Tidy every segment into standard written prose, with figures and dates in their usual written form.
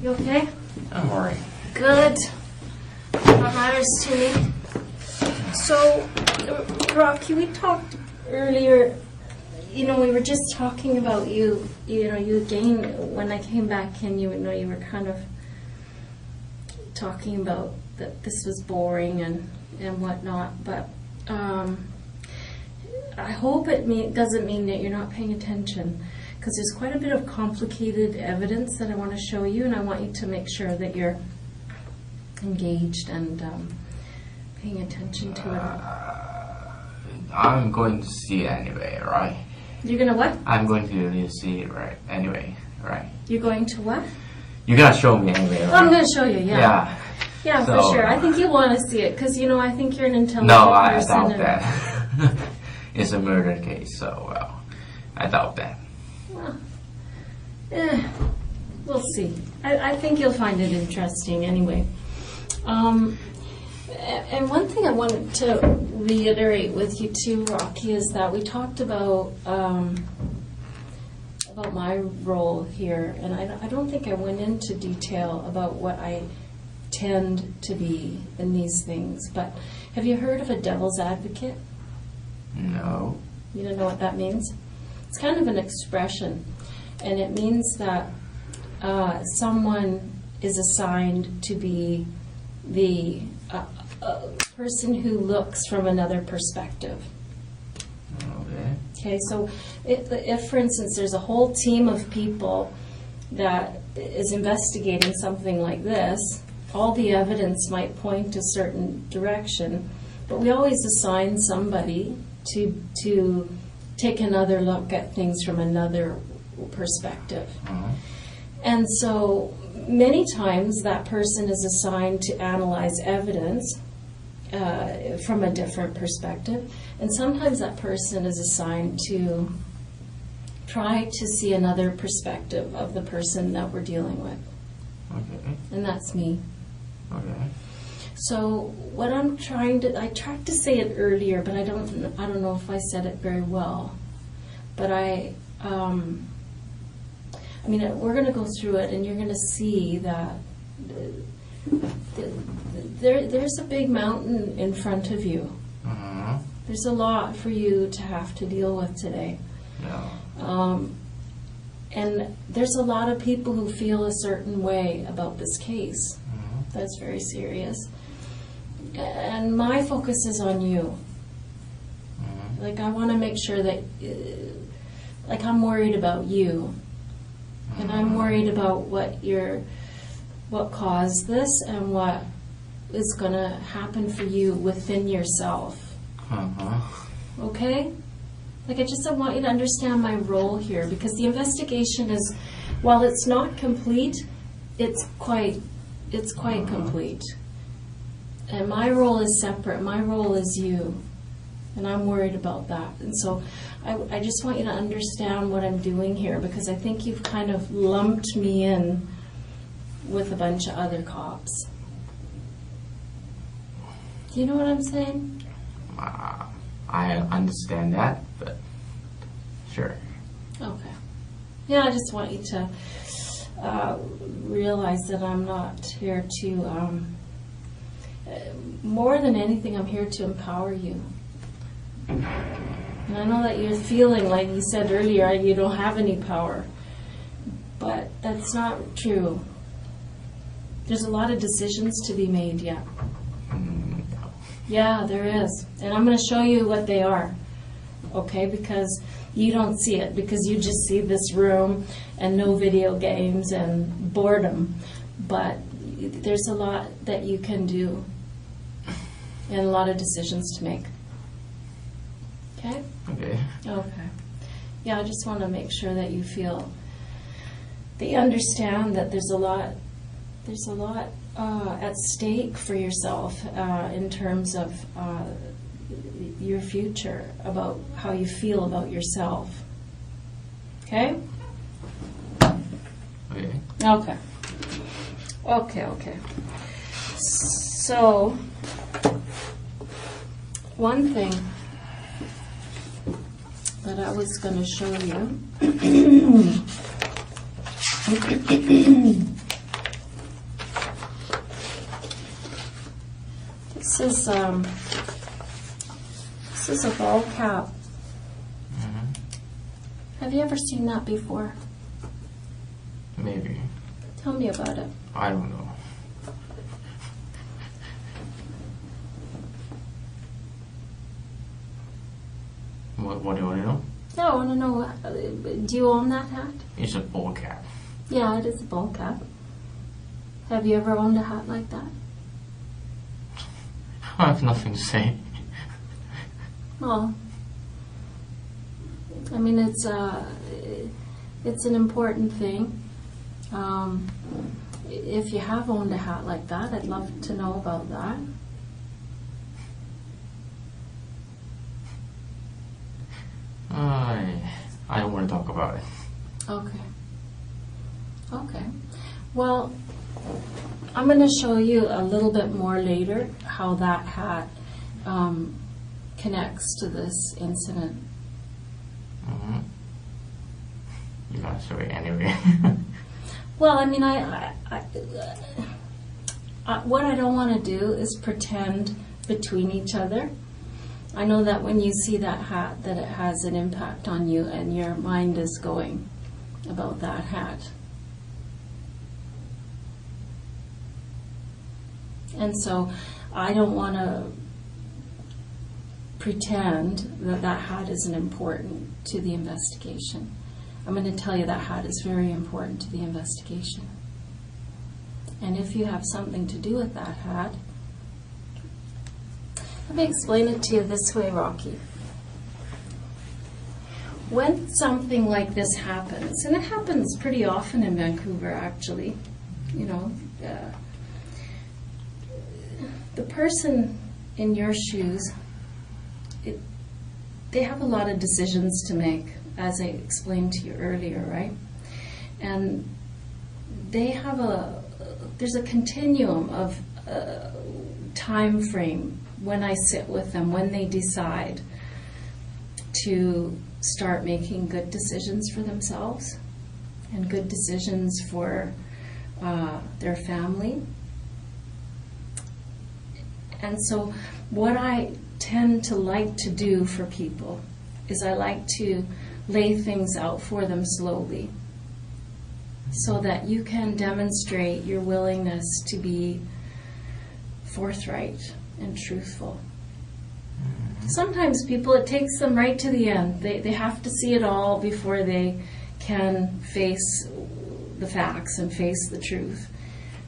You okay? I'm alright. Good. That matters to me. So, Rocky, we talked earlier, we were just talking about you again, when I came back and you were kind of talking about that this was boring and whatnot, but I hope it doesn't mean that you're not paying attention, because there's quite a bit of complicated evidence that I want to show you, and I want you to make sure that you're engaged and paying attention to it. I'm going to see it anyway, right? You're going to what? I'm going to see it right anyway, right? You're going to what? You're going to show me anyway, right? I'm going to show you, yeah. Yeah. Yeah, So, for sure. I think you want to see it, because, I think you're an intelligent No, I person. doubt that. It's a murder case, so, well, I doubt that. Well, we'll see. I think you'll find it interesting anyway. And one thing I wanted to reiterate with you too, Rocky, is that we talked about my role here, and I don't think I went into detail about what I tend to be in these things. But have you heard of a devil's advocate? No. You don't know what that means? It's kind of an expression, and it means that someone is assigned to be the person who looks from another perspective. Okay. Okay, so if, for instance, there's a whole team of people that is investigating something like this, all the evidence might point a certain direction, but we always assign somebody to take another look at things from another perspective. Uh-huh. And so many times that person is assigned to analyze evidence from a different perspective, and sometimes that person is assigned to try to see another perspective of the person that we're dealing with. Okay. And that's me. Okay. So what I tried to say it earlier, but I don't know if I said it very well. But we're going to go through it, and you're going to see that there's a big mountain in front of you. Uh-huh. There's a lot for you to have to deal with today. Yeah. And there's a lot of people who feel a certain way about this case. Uh-huh. That's very serious. And my focus is on you. Uh-huh. Like, I want to make sure that, I'm worried about you. And I'm worried about what caused this and what is going to happen for you within yourself. Uh-huh. Okay? I want you to understand my role here, because the investigation is, while it's not complete, it's quite complete. And my role is separate. My role is you. And I'm worried about that. And so I just want you to understand what I'm doing here, because I think you've kind of lumped me in with a bunch of other cops. Do you know what I'm saying? I understand that, but sure. Okay. Yeah, I just want you to realize that I'm not here to, more than anything, I'm here to empower you. And I know that you're feeling, like you said earlier, you don't have any power. But that's not true. There's a lot of decisions to be made yet. Yeah, there is. And I'm going to show you what they are. Okay? Because you don't see it. Because you just see this room and no video games and boredom. But there's a lot that you can do. And a lot of decisions to make. Okay? Okay. Okay. Yeah, I just want to make sure that you understand that there's a lot at stake for yourself in terms of your future, about how you feel about yourself. Okay? Okay. Okay. Okay. So, one thing that I was going to show you is a ball cap. Mm-hmm. Have you ever seen that before? Maybe. Tell me about it. I don't know. What do you want to know? Yeah, I want to know, do you own that hat? It's a ball cap. Yeah, it is a ball cap. Have you ever owned a hat like that? I have nothing to say. Well, I mean, it's an important thing. If you have owned a hat like that, I'd love to know about that. I don't want to talk about it. Okay. Okay. Well, I'm going to show you a little bit more later how that hat connects to this incident. Mm-hmm. You're not sure anyway. Well, I mean, what I don't want to do is pretend between each other. I know that when you see that hat, that it has an impact on you, and your mind is going about that hat. And so I don't want to pretend that that hat isn't important to the investigation. I'm going to tell you that hat is very important to the investigation. And if you have something to do with that hat, let me explain it to you this way, Rocky. When something like this happens, and it happens pretty often in Vancouver, actually, you know, the person in your shoes, they have a lot of decisions to make, as I explained to you earlier, right? And they have there's a continuum of time frame when I sit with them, when they decide to start making good decisions for themselves and good decisions for their family. And so what I tend to like to do for people is I like to lay things out for them slowly so that you can demonstrate your willingness to be forthright and truthful. Sometimes people, it takes them right to the end. They have to see it all before they can face the facts and face the truth.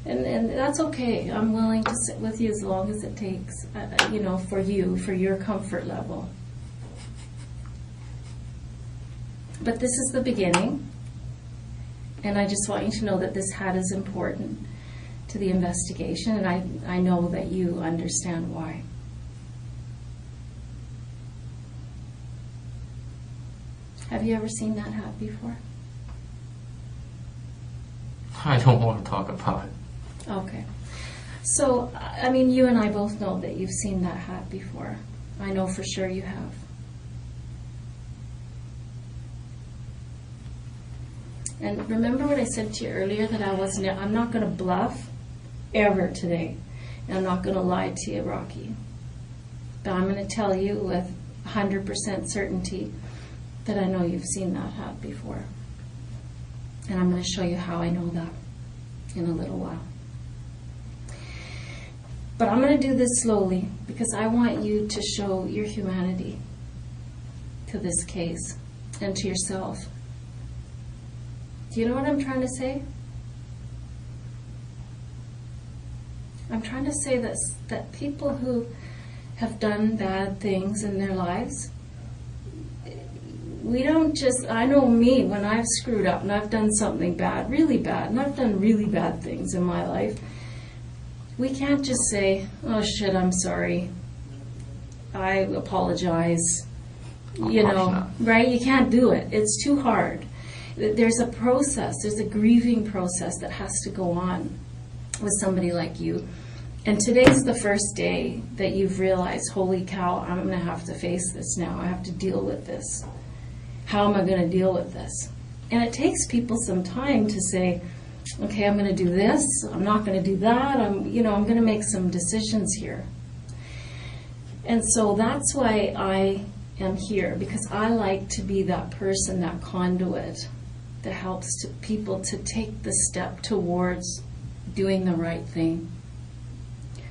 And that's okay. I'm willing to sit with you as long as it takes, for you, for your comfort level. But this is the beginning, and I just want you to know that this hat is important to the investigation, and I know that you understand why. Have you ever seen that hat before? I don't want to talk about it. Okay. So, I mean, you and I both know that you've seen that hat before. I know for sure you have. And remember what I said to you earlier, that I'm not going to bluff ever today. And I'm not going to lie to you, Rocky. But I'm going to tell you with 100% certainty that I know you've seen that hat before. And I'm going to show you how I know that in a little while. But I'm going to do this slowly because I want you to show your humanity to this case and to yourself. Do you know what I'm trying to say? I'm trying to say that people who have done bad things in their lives, we don't just, I know me, when I've screwed up and I've done something bad, really bad, and I've done really bad things in my life, we can't just say, oh shit, I'm sorry, I apologize, right? You can't do it. It's too hard. There's a process, there's a grieving process that has to go on with somebody like you. And today's the first day that you've realized, holy cow, I'm going to have to face this now. I have to deal with this. How am I going to deal with this? And it takes people some time to say, okay, I'm going to do this. I'm not going to do that. I'm going to make some decisions here. And so that's why I am here, because I like to be that person, that conduit that helps people to take the step towards doing the right thing.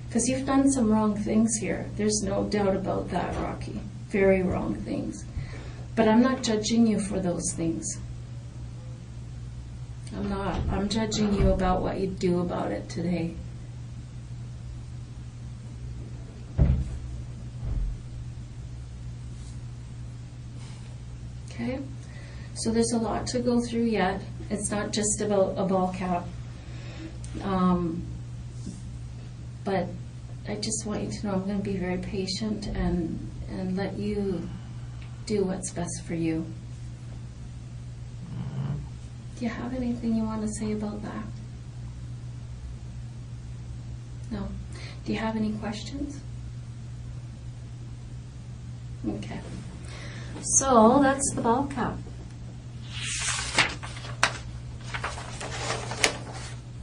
Because you've done some wrong things here. There's no doubt about that, Rocky. Very wrong things. But I'm not judging you for those things. I'm not. I'm judging you about what you do about it today. Okay? So there's a lot to go through yet. It's not just about a ball cap. But I just want you to know I'm going to be very patient and let you do what's best for you. Do you have anything you want to say about that? No. Do you have any questions? Okay. So that's the ball cap.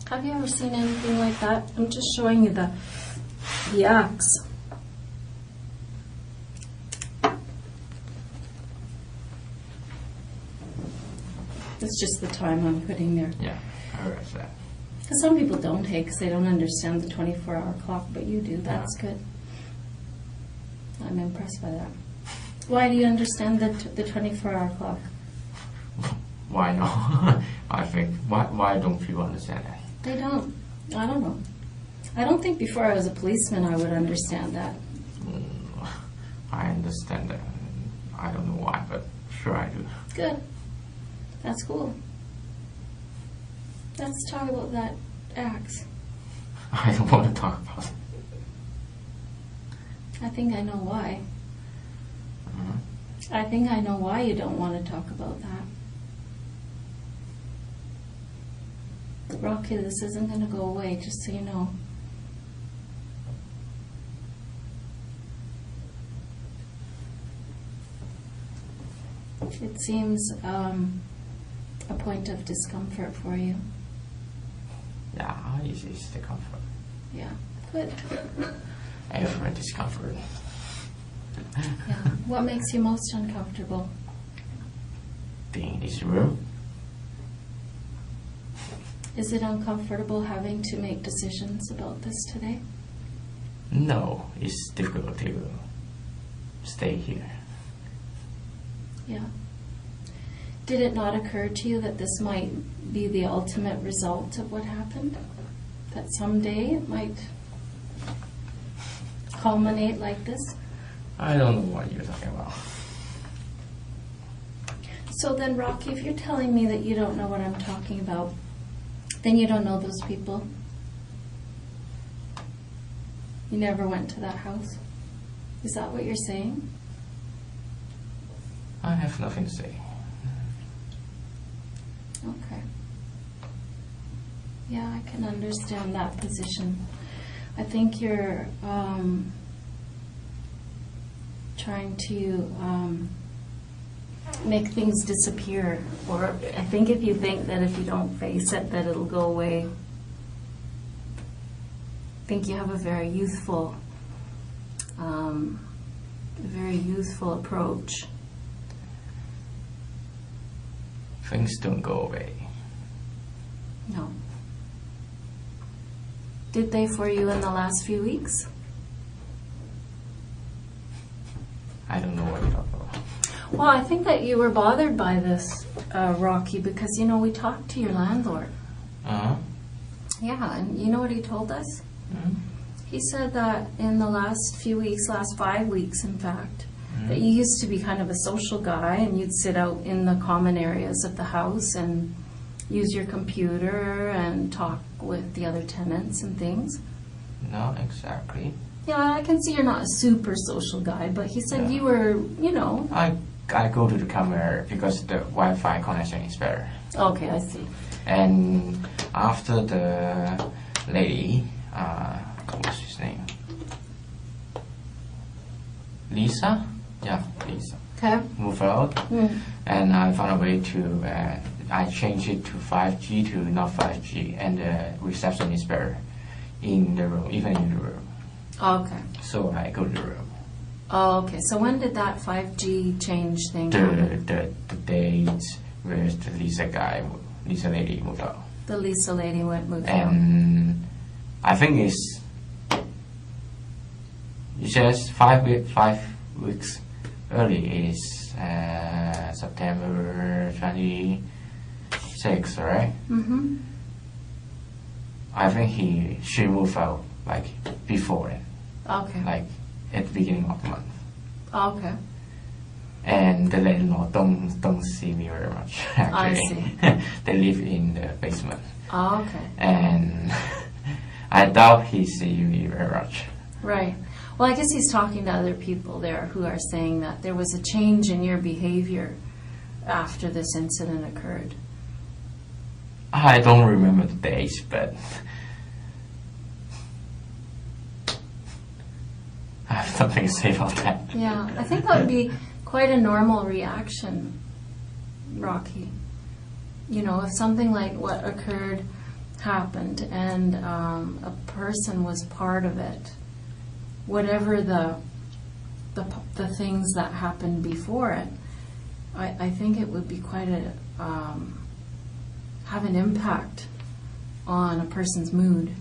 Have you ever seen anything like that? I'm just showing you the axe. It's just the time I'm putting there. Yeah, I heard that. Because some people don't take, because they don't understand the 24-hour clock, but you do. That's good. I'm impressed by that. Why do you understand the 24-hour clock? Why not? I think, why don't people understand that? They don't. I don't know. I don't think before I was a policeman I would understand that. I understand that. I don't know why, but sure I do. Good. That's cool. Let's talk about that axe. I don't want to talk about it. I think I know why. Mm-hmm. I think I know why you don't want to talk about that. Rocky, this isn't going to go away, just so you know. It seems a point of discomfort for you. Yeah, it's the comfort. Yeah, good. Every discomfort. Yeah. What makes you most uncomfortable? Being in this room. Is it uncomfortable having to make decisions about this today? No, it's difficult to stay here. Yeah. Did it not occur to you that this might be the ultimate result of what happened? That someday it might culminate like this? I don't know what you're talking about. So then, Rocky, if you're telling me that you don't know what I'm talking about, then you don't know those people. You never went to that house. Is that what you're saying? I have nothing to say. Okay. Yeah, I can understand that position. I think you're trying to make things disappear. Or I think if you think that if you don't face it, that it'll go away. I think you have a very youthful approach. Things don't go away. No. Did they for you in the last few weeks? I don't know what you're talking about. Well, I think that you were bothered by this, Rocky, because, you know, we talked to your landlord. Uh-huh. Yeah, and you know what he told us? Mm-hmm. He said that in the last few weeks, last 5 weeks, in fact, that you used to be kind of a social guy and you'd sit out in the common areas of the house and use your computer and talk with the other tenants and things. Not exactly. Yeah, I can see you're not a super social guy, but he said you were, you know. I go to the camera because the Wi-Fi connection is better. Okay, I see. And after the lady, what's his name? Lisa? Yeah, Lisa. Okay. Move out. And I found a way to, I changed it to 5G to not 5G, and the reception is better in the room, even in the room. Okay. So I go to the room. Oh, okay. So when did that 5G change thing happen? The date where the Lisa lady moved out. The Lisa lady moved out. And I think it's just 5 weeks early is September 26th, right? Mm-hmm. I think she moved out like before it, Okay. like at the beginning of the month. Okay. And the landlord don't see me very much. Actually, I see. They live in the basement, Oh, okay. and I doubt he see me very much. Right. Well, I guess he's talking to other people there who are saying that there was a change in your behavior after this incident occurred. I don't remember the dates, but I have something to say about that. Yeah, I think that would be quite a normal reaction, Rocky. You know, if something like what occurred happened and a person was part of it, whatever the things that happened before it, I think it would be quite a have an impact on a person's mood.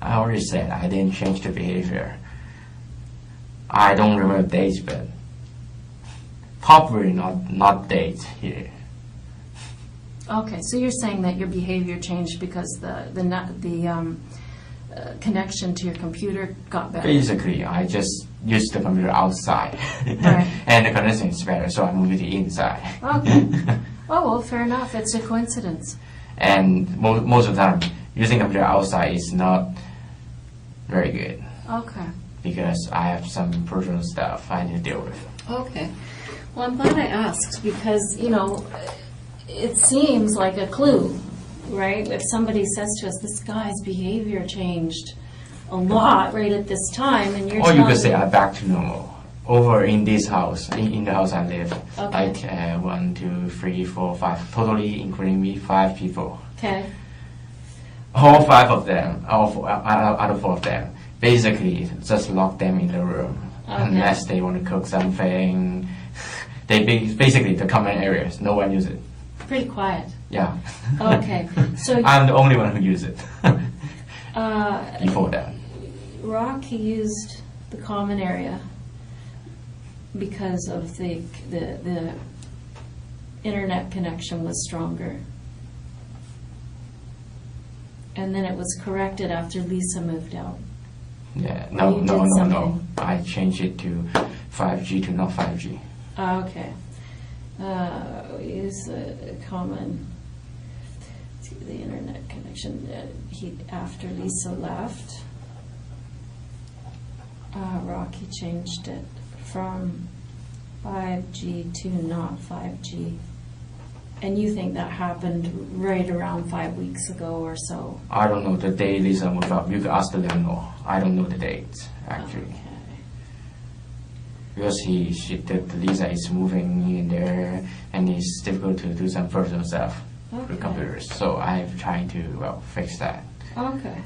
I already said I didn't change the behavior. I don't remember dates, but probably not dates here. Okay, so you're saying that your behavior changed because the connection to your computer got better. Basically, I just used the computer outside, Right. and the connection is better, so I moved it inside. Okay. Oh, well, fair enough. It's a coincidence. And most of the time, using computer outside is not very good Okay. because I have some personal stuff I need to deal with. Okay. Well, I'm glad I asked because, you know, it seems like a clue, right? If somebody says to us, this guy's behavior changed a lot right at this time, and you're Or you telling could say me- I'm back to normal. Over in this house, in the house I live, Okay. like 1, 2, 3, 4, 5, totally including me, 5 people. Okay. All 5 of them, out of 4 of them, basically just lock them in the room Okay. unless they want to cook something. Basically the common areas, no one uses it. Pretty quiet. Yeah. Okay. So I'm the only one who uses it uh, before that. Rocky used the common area because of the internet connection was stronger. And then it was corrected after Lisa moved out. Yeah. you No. did No. something. I changed it to 5G to not 5G. Okay. Use a common to the internet connection. After Lisa left, Rocky changed it from 5G to not 5G. And you think that happened right around 5 weeks ago or so? I don't know the day Lisa moved out. You can ask the landlord. I don't know the dates actually. Okay. Because Lisa is moving in there, and it's difficult to do some personal stuff with Okay. computers. So I'm trying to fix that. Okay.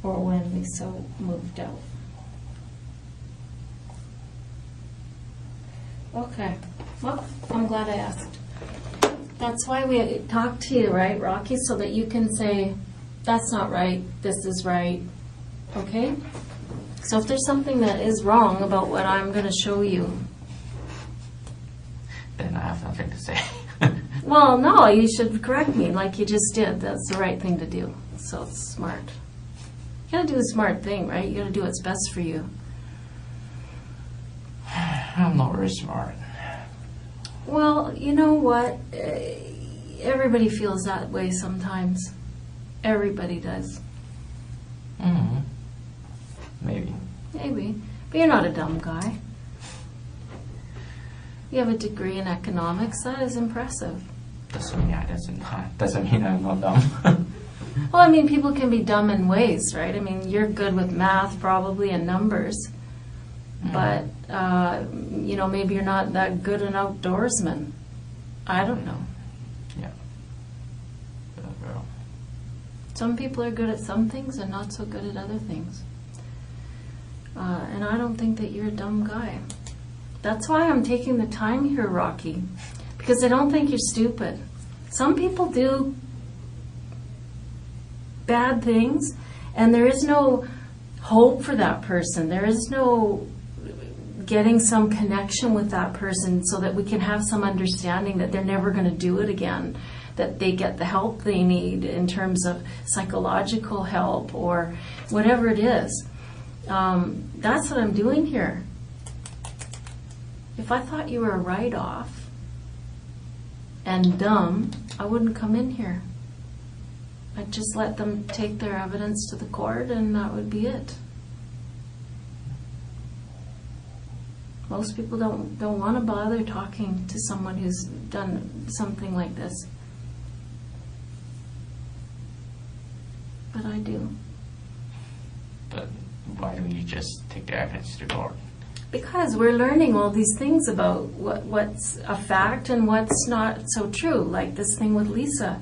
Or when Lisa moved out. Okay. Well, I'm glad I asked. That's why we talked to you, right, Rocky? So that you can say, that's not right, this is right. Okay? So if there's something that is wrong about what I'm going to show you, Then I have nothing to say. well, no, you should correct me like you just did. That's the right thing to do. So it's smart. You gotta do a smart thing, right? You gotta do what's best for you. I'm not very smart. Well, you know what? Everybody feels that way sometimes. Everybody does. Mm-hmm. Maybe. Maybe. But you're not a dumb guy. You have a degree in economics. That is impressive. Doesn't mean I'm not dumb. Well, I mean, people can be dumb in ways, right? I mean, you're good with math probably and numbers. But, you know, maybe you're not that good an outdoorsman. I don't know. Yeah. Well, Some people are good at some things and not so good at other things. And I don't think that you're a dumb guy. That's why I'm taking the time here, Rocky, because I don't think you're stupid. Some people do bad things, and there is no hope for that person. There is no getting some connection with that person so that we can have some understanding that they're never going to do it again, that they get the help they need in terms of psychological help or whatever it is. That's what I'm doing here. If I thought you were a write-off and dumb, I wouldn't come in here. I'd just let them take their evidence to the court, and that would be it. Most people don't want to bother talking to someone who's done something like this. But I do. But why don't you just take the evidence to court? Because we're learning all these things about what's a fact and what's not so true, like this thing with Lisa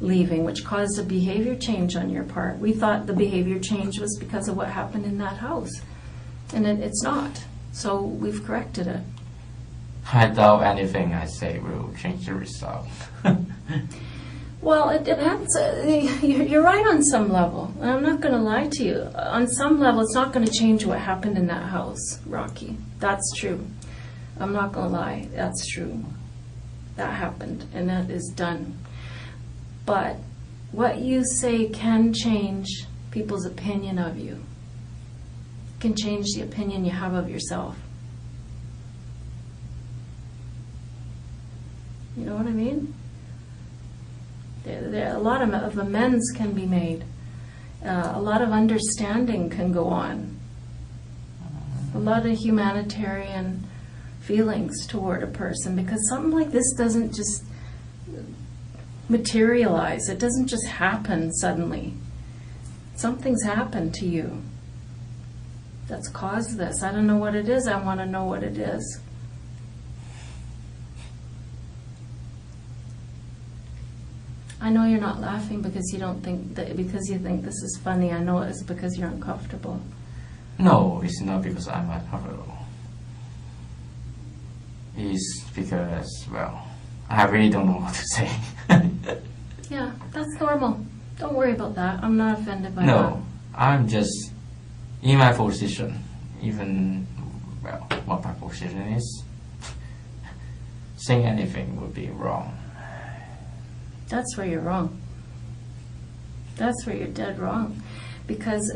leaving, which caused a behavior change on your part. We thought the behavior change was because of what happened in that house, and it's not. So we've corrected it. I doubt anything I say will change the result. Well, it depends. You're right on some level. I'm not going to lie to you. On some level, it's not going to change what happened in that house, Rocky. That's true. I'm not going to lie. That's true. That happened, and that is done. But what you say can change people's opinion of you. It can change the opinion you have of yourself. You know what I mean? A lot of amends can be made. A lot of understanding can go on. A lot of humanitarian feelings toward a person, because something like this doesn't just materialize. It doesn't just happen suddenly. Something's happened to you that's caused this. I don't know what it is. I want to know what it is. I know you're not laughing because you don't think that, because you think this is funny. I know it's because you're uncomfortable. No, it's not because I'm uncomfortable. It's because, well, I really don't know what to say. Yeah, that's normal. Don't worry about that. I'm not offended by that. No, I'm just in my position. Even, well, what my position is, saying anything would be wrong. That's where you're wrong. That's where you're dead wrong. Because,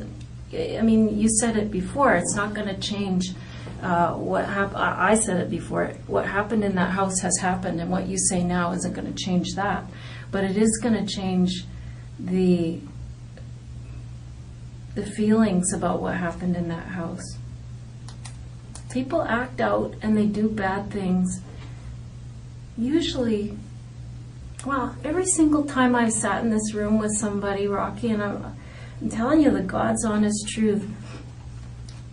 I mean, you said it before, it's not going to change what happened. I said it before. What happened in that house has happened, and what you say now isn't going to change that. But it is going to change the feelings about what happened in that house. People act out and they do bad things. Usually, well, every single time I've sat in this room with somebody, Rocky, and I'm telling you the God's honest truth,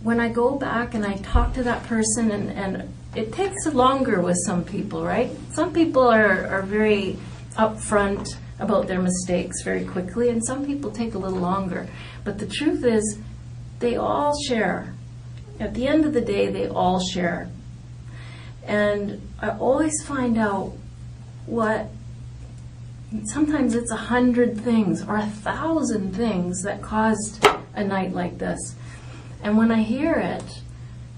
when I go back and I talk to that person, and it takes longer with some people, right? Some people are very upfront about their mistakes very quickly, and some people take a little longer. But the truth is, they all share. At the end of the day, they all share. And I always find out what, sometimes it's 100 things or 1,000 things that caused a night like this. And when I hear it,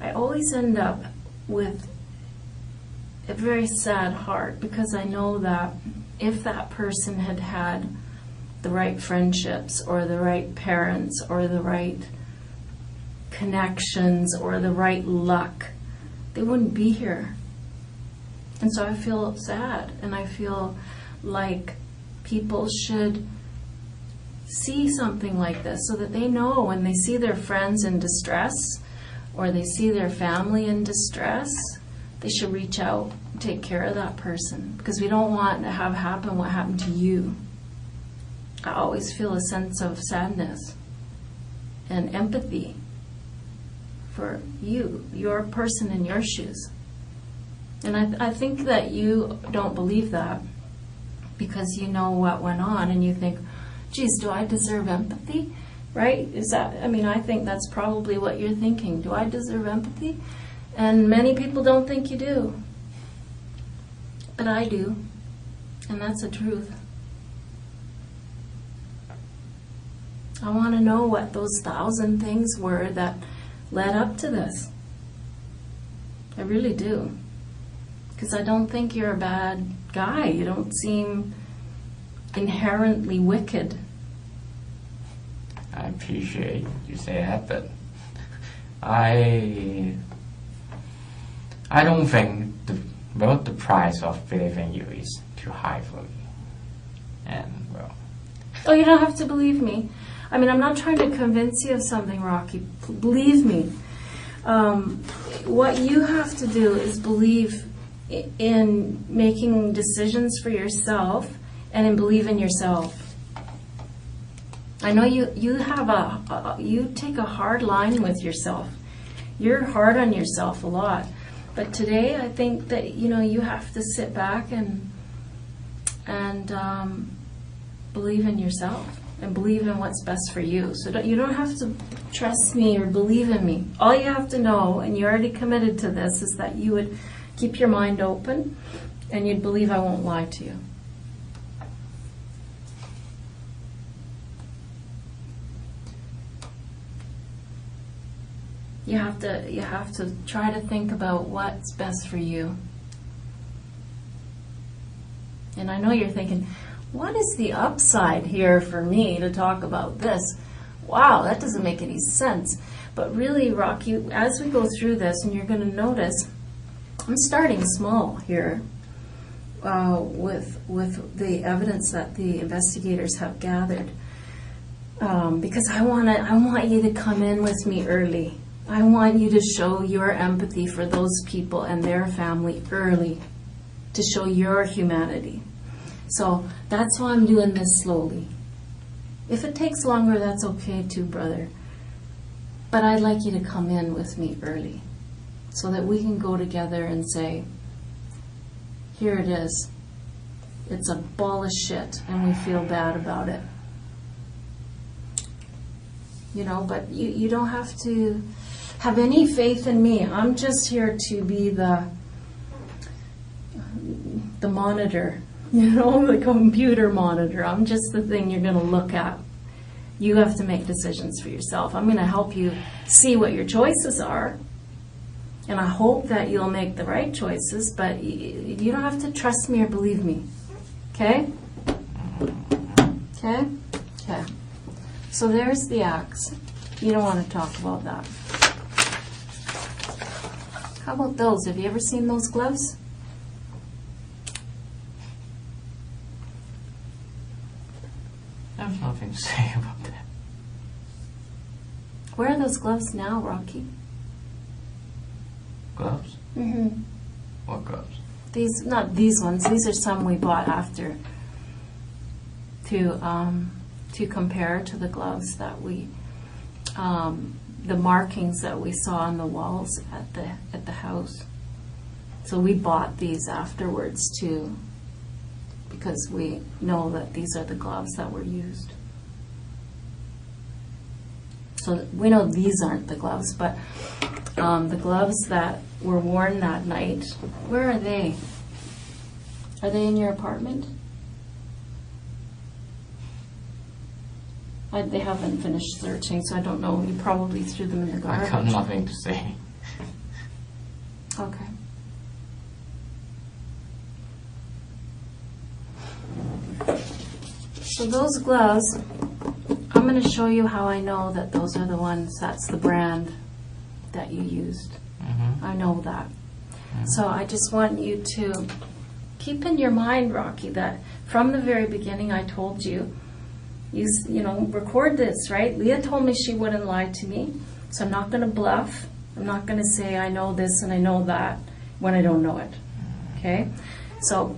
I always end up with a very sad heart, because I know that if that person had had the right friendships or the right parents or the right connections or the right luck, they wouldn't be here. And so I feel sad, and I feel like people should see something like this so that they know when they see their friends in distress or they see their family in distress, they should reach out and take care of that person, because we don't want to have happen what happened to you. I always feel a sense of sadness and empathy for you, your person in your shoes. And I think that you don't believe that because you know what went on, and you think, geez, do I deserve empathy? right? Is that, I mean, I think that's probably what you're thinking. Do I deserve empathy? And many people don't think you do. But I do. And that's the truth. I want to know what those 1,000 things were that led up to this. I really do. Because I don't think you're a bad guy. You don't seem inherently wicked. I appreciate you say that, but I don't think the price of believing you is too high for me. And well, Oh, you don't have to believe me. I mean, I'm not trying to convince you of something, Rocky. Believe me. What you have to do is believe in making decisions for yourself and in believe in yourself. I know you have you take a hard line with yourself. You're hard on yourself a lot. But today I think that, you know, you have to sit back and believe in yourself and believe in what's best for you. So you don't have to trust me or believe in me. All you have to know, and you're already committed to this, is that you would keep your mind open and you'd believe I won't lie to you. You have to try to think about what's best for you. And I know you're thinking, what is the upside here for me to talk about this? Wow, that doesn't make any sense. But really, Rocky, as we go through this, and you're going to notice, I'm starting small here with the evidence that the investigators have gathered, because I want you to come in with me early. I want you to show your empathy for those people and their family early, to show your humanity. So that's why I'm doing this slowly. If it takes longer, that's okay too, brother. But I'd like you to come in with me early so that we can go together and say, here it is. It's a ball of shit and we feel bad about it. You know, but you don't have to have any faith in me. I'm just here to be the monitor, you know, the computer monitor. I'm just the thing you're going to look at. You have to make decisions for yourself. I'm going to help you see what your choices are, and I hope that you'll make the right choices, but you don't have to trust me or believe me. Okay? Okay? Okay. So there's the axe. You don't want to talk about that. How about those? Have you ever seen those gloves? I have nothing to say about that. Where are those gloves now, Rocky? Gloves? Mm-hmm. What gloves? These, not these ones. These are some we bought after to compare to the gloves that we, the markings that we saw on the walls at the house. So we bought these afterwards too, because we know that these are the gloves that were used. So we know these aren't the gloves, but the gloves that were worn that night, where are they? Are they in your apartment? They haven't finished searching, so I don't know. You probably threw them in the garbage. I got nothing to say. Okay. So those gloves, I'm going to show you how I know that those are the ones, that's the brand that you used. Mm-hmm. I know that. Mm-hmm. So I just want you to keep in your mind, Rocky, that from the very beginning I told you, you know, record this, right? Leah told me she wouldn't lie to me, so I'm not going to bluff. I'm not going to say I know this and I know that when I don't know it. Okay? So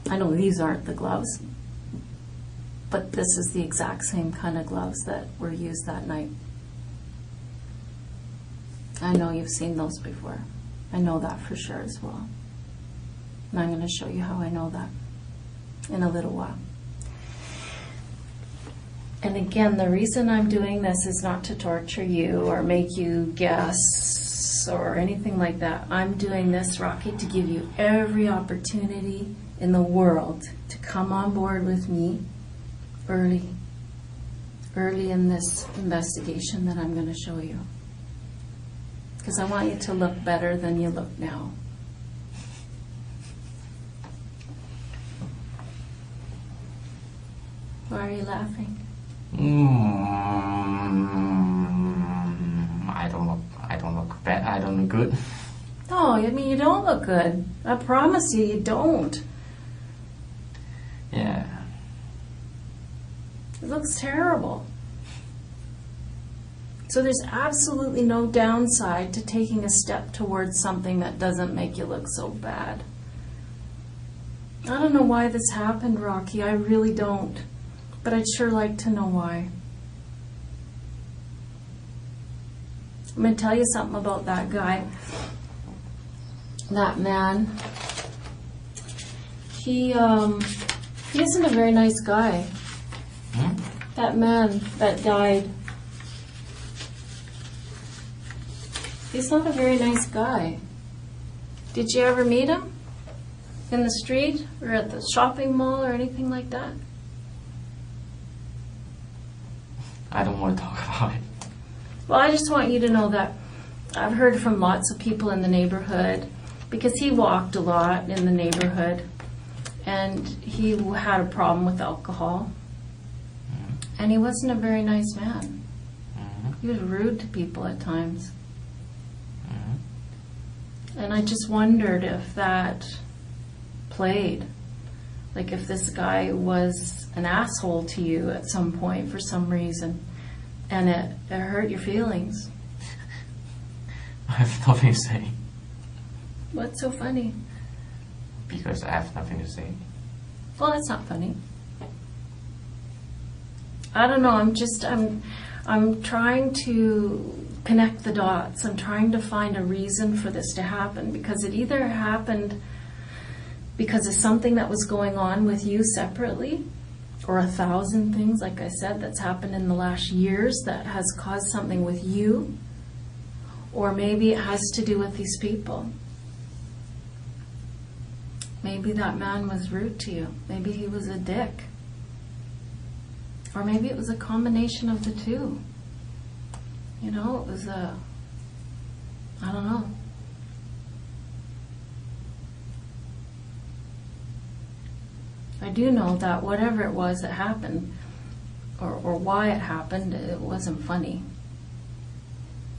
I know these aren't the gloves, but this is the exact same kind of gloves that were used that night. I know you've seen those before. I know that for sure as well. And I'm going to show you how I know that in a little while. And again, the reason I'm doing this is not to torture you or make you guess or anything like that. I'm doing this, Rocky, to give you every opportunity in the world to come on board with me early in this investigation that I'm going to show you. Because I want you to look better than you look now. Why are you laughing? I don't look bad. I don't look good. No, I mean, you don't look good. I promise you, you don't. Yeah. It looks terrible. So there's absolutely no downside to taking a step towards something that doesn't make you look so bad. I don't know why this happened, Rocky. I really don't. But I'd sure like to know why. I'm going to tell you something about that guy. That man. He isn't a very nice guy. Hmm? That man that died. He's not a very nice guy. Did you ever meet him? In the street or at the shopping mall or anything like that? I don't want to talk about it. Well, I just want you to know that I've heard from lots of people in the neighborhood, because he walked a lot in the neighborhood, and he had a problem with alcohol, and he wasn't a very nice man. He was rude to people at times. And I just wondered if that played. Like if this guy was an asshole to you at some point for some reason, and it hurt your feelings. I have nothing to say. What's so funny? Because I have nothing to say. Well, that's not funny. I don't know, I'm trying to connect the dots. I'm trying to find a reason for this to happen, because it either happened because of something that was going on with you separately, or 1,000 things, like I said, that's happened in the last years that has caused something with you, or maybe it has to do with these people. Maybe that man was rude to you. Maybe he was a dick. Or maybe it was a combination of the two. You know, it was I don't know. I do know that whatever it was that happened, or why it happened, it wasn't funny.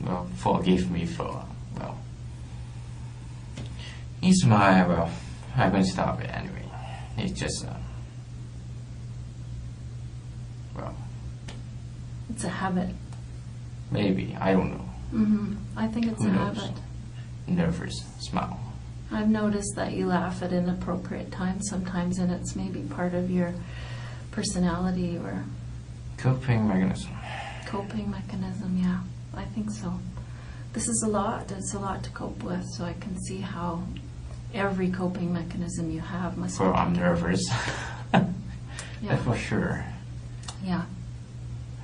Well, forgive me for, it's my, I'm going to stop it anyway. It's just, It's a habit. Maybe, I don't know. I think it's Who a knows? habit. Nervous smile. I've noticed that you laugh at inappropriate times sometimes, and it's maybe part of your personality or Coping mechanism. coping mechanism, yeah. I think so. This is a lot. It's a lot to cope with, so I can see how every coping mechanism you have must Well, be I'm nervous. Yeah. That's for sure. Yeah.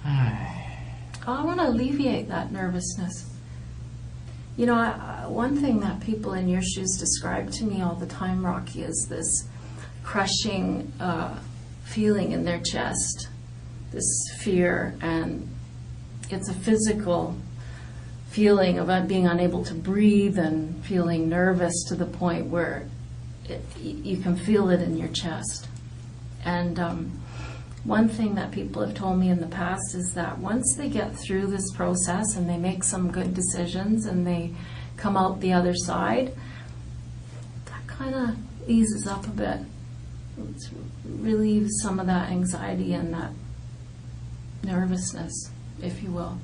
I want to alleviate that nervousness. You know, one thing that people in your shoes describe to me all the time, Rocky, is this crushing feeling in their chest, this fear, and it's a physical feeling of being unable to breathe and feeling nervous to the point where you can feel it in your chest. And one thing that people have told me in the past is that once they get through this process and they make some good decisions and they come out the other side, that kind of eases up a bit. It relieves some of that anxiety and that nervousness, if you will.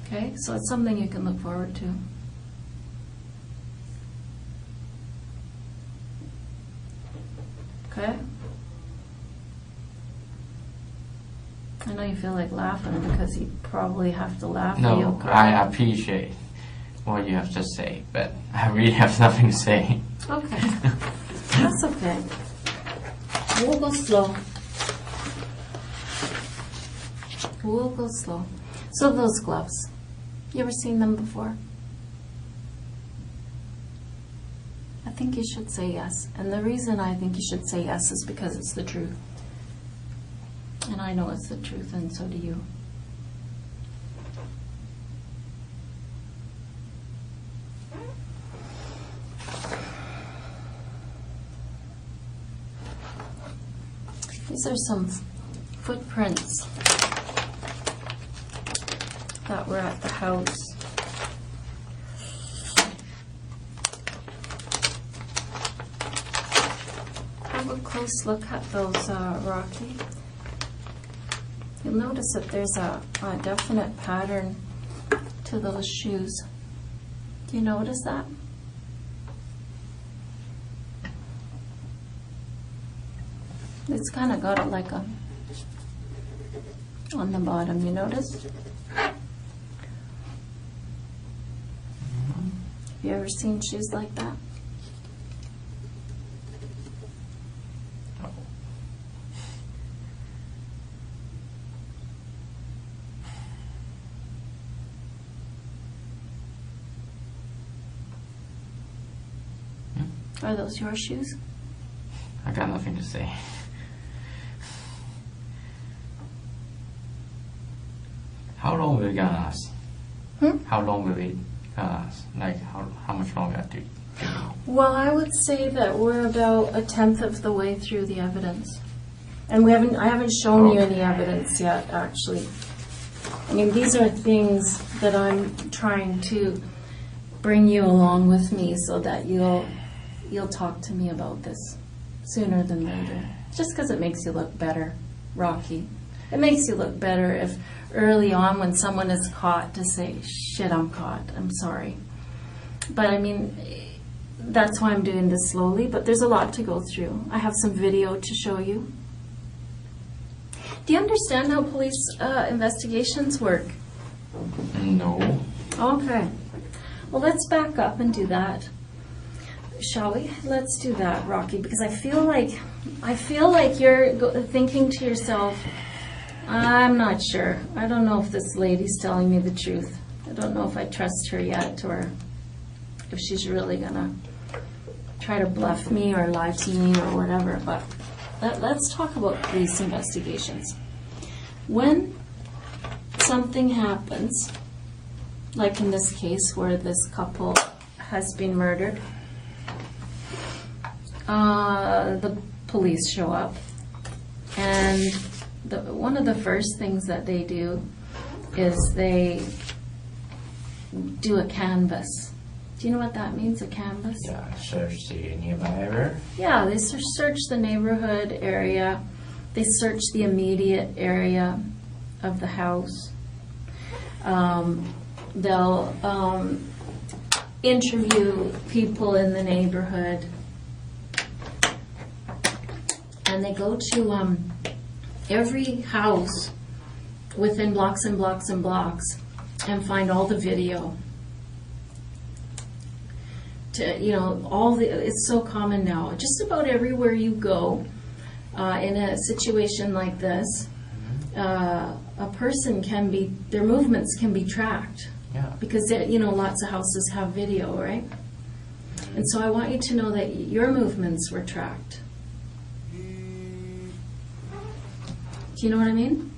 Okay, so it's something you can look forward to. Okay? I know you feel like laughing because you probably have to laugh. or you'll No, cry. I appreciate what you have to say, but I really have nothing to say. Okay. That's okay. We'll go slow. We'll go slow. So those gloves, you ever seen them before? I think you should say yes. And the reason I think you should say yes is because it's the truth. And I know it's the truth, and so do you. These are some footprints that were at the house. Have a close look at those, Rocky. You'll notice that there's a definite pattern to those shoes. Do you notice that? It's kind of got it like a on the bottom, you notice? Have you ever seen shoes like that? Are those your shoes? I got nothing to say. How long will it gonna last? How long will it gonna last? Like how much longer do you know? Well, I would say that we're about 1/10 of the way through the evidence. And I haven't shown you any evidence yet, actually. I mean, these are things that I'm trying to bring you along with me so that you'll talk to me about this sooner than later. Just because it makes you look better, Rocky. It makes you look better if early on when someone is caught to say, shit, I'm caught, I'm sorry. But I mean, that's why I'm doing this slowly, but there's a lot to go through. I have some video to show you. Do you understand how police investigations work? No. Okay. Well, let's back up and do that. Shall we? Let's do that, Rocky, because I feel like you're thinking to yourself, I'm not sure. I don't know if this lady's telling me the truth. I don't know if I trust her yet, or if she's really gonna try to bluff me or lie to me or whatever. But let's talk about police investigations. When something happens, like in this case where this couple has been murdered, the police show up, and one of the first things that they do is they do a canvass. Do you know what that means, a canvass? Yeah, search the nearby area. Yeah, they search the neighborhood area. They search the immediate area of the house. They'll interview people in the neighborhood. And they go to every house within blocks and blocks and blocks and find all the video. It's so common now. Just about everywhere you go, in a situation like this, a person their movements can be tracked. Yeah. Because lots of houses have video, right? And so I want you to know that your movements were tracked. Do you know what I mean?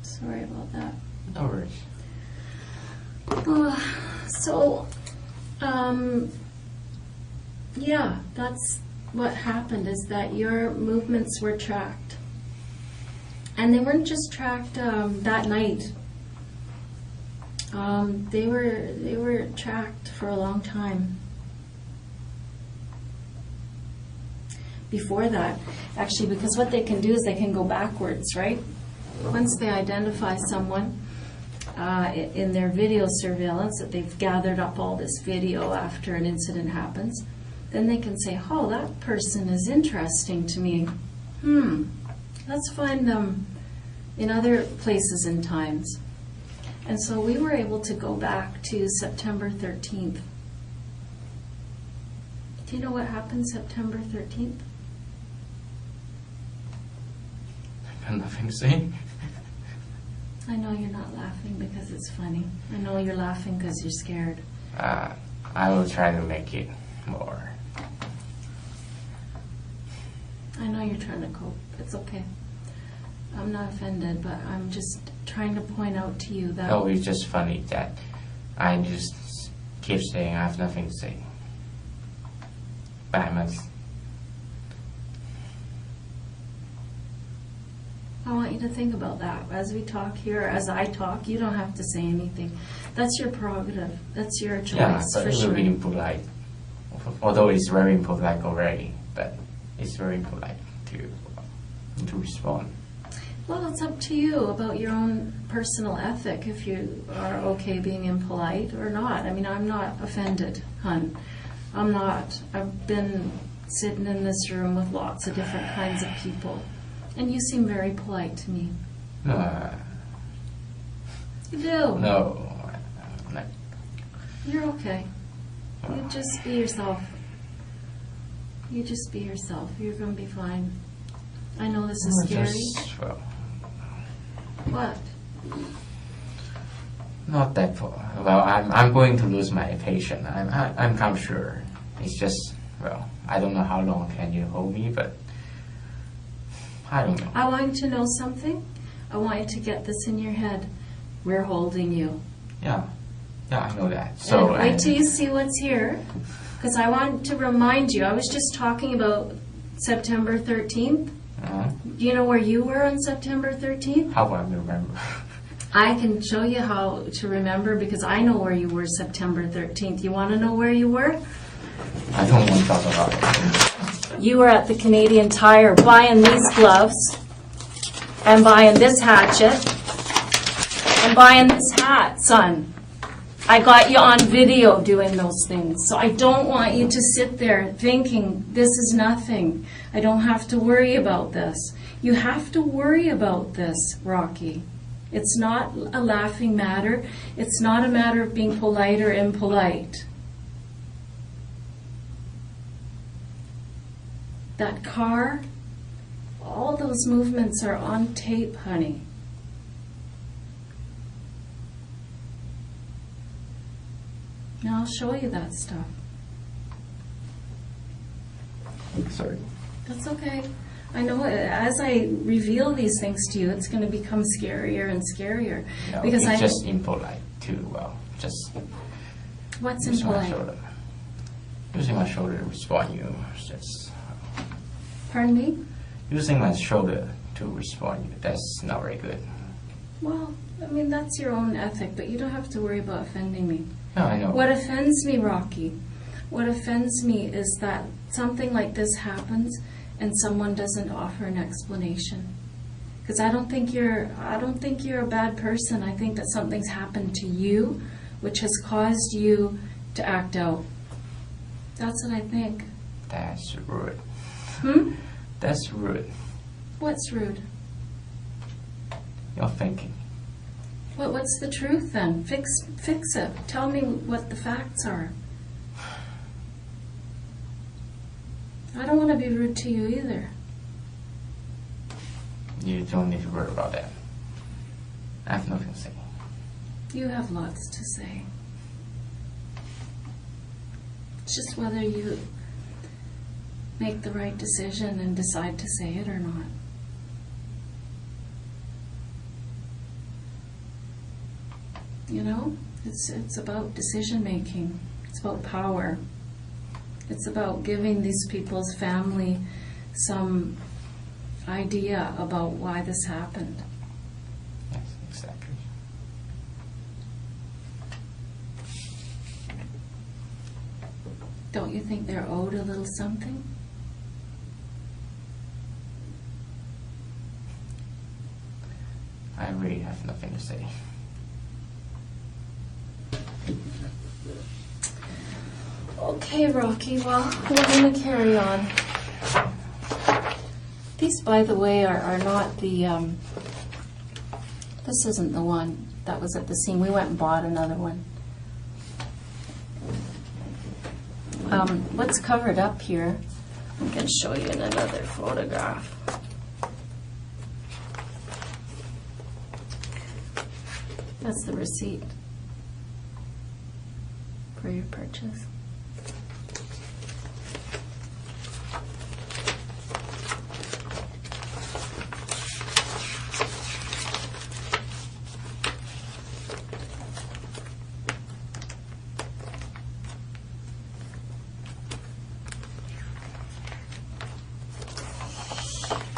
Sorry about that. No worries. Yeah, that's what happened, is that your movements were tracked. And they weren't just tracked that night. They were tracked for a long time. Before that, actually, because what they can do is they can go backwards, right? Once they identify someone, in their video surveillance, that they've gathered up all this video after an incident happens, then they can say, oh, that person is interesting to me. Let's find them in other places and times. And so we were able to go back to September 13th. Do you know what happened September 13th? I got nothing to say. I know you're not laughing because it's funny. I know you're laughing because you're scared. I will try to make it more. I know you're trying to cope. It's okay. I'm not offended, but I'm just trying to point out to you that... Oh, it's just funny that I just keep saying I have nothing to say. But I must. I want you to think about that. As we talk here, as I talk, you don't have to say anything. That's your prerogative. That's your choice, Yeah, but for it sure. will be impolite. Although it's very impolite already, but it's very impolite to respond. Well, it's up to you about your own personal ethic, if you are okay being impolite or not. I mean, I'm not offended, hun. I'm not. I've been sitting in this room with lots of different kinds of people, and you seem very polite to me. No, You do. no. You're okay. You just be yourself. You just be yourself. You're going to be fine. I know this is scary. Well, What? not that far. Well, I'm going to lose my patience. I'm kind of sure. It's just, well, I don't know how long can you hold me, but I don't know. I want you to know something. I want you to get this in your head. We're holding you. Yeah, I know that. So And wait till you see what's here, because I want to remind you. I was just talking about September 13th. Do you know where you were on September 13th? How will I remember? I can show you how to remember because I know where you were September 13th. You want to know where you were? I don't want to talk about it. You were at the Canadian Tire buying these gloves and buying this hatchet and buying this hat, son. I got you on video doing those things. So I don't want you to sit there thinking this is nothing. I don't have to worry about this. You have to worry about this, Rocky. It's not a laughing matter. It's not a matter of being polite or impolite. That car, all those movements are on tape, honey. Now I'll show you that stuff. Sorry. That's okay. I know as I reveal these things to you, it's going to become scarier and scarier. No, because it's I just impolite too. Well, just what's using my impolite? shoulder. Using my shoulder to respond you. It's just Pardon me? using my shoulder to respond you. That's not very good. Well, I mean, that's your own ethic, but you don't have to worry about offending me. No, I know. What offends me, Rocky, what offends me is that something like this happens and someone doesn't offer an explanation. Because I don't think you're a bad person. I think that something's happened to you which has caused you to act out. That's what I think. That's rude. That's rude. What's rude? You're thinking. What's the truth then? Fix it. Tell me what the facts are. I don't want to be rude to you either. You don't need to worry about that. I have nothing to say. You have lots to say. It's just whether you make the right decision and decide to say it or not. You know, it's about decision making. It's about power. It's about giving these people's family some idea about why this happened. Yes, exactly. Don't you think they're owed a little something? I really have nothing to say. Okay, Rocky, well, we're going to carry on. These, by the way, are not the, this isn't the one that was at the scene. We went and bought another one. What's covered up here, I'm going to show you in another photograph. That's the receipt for your purchase.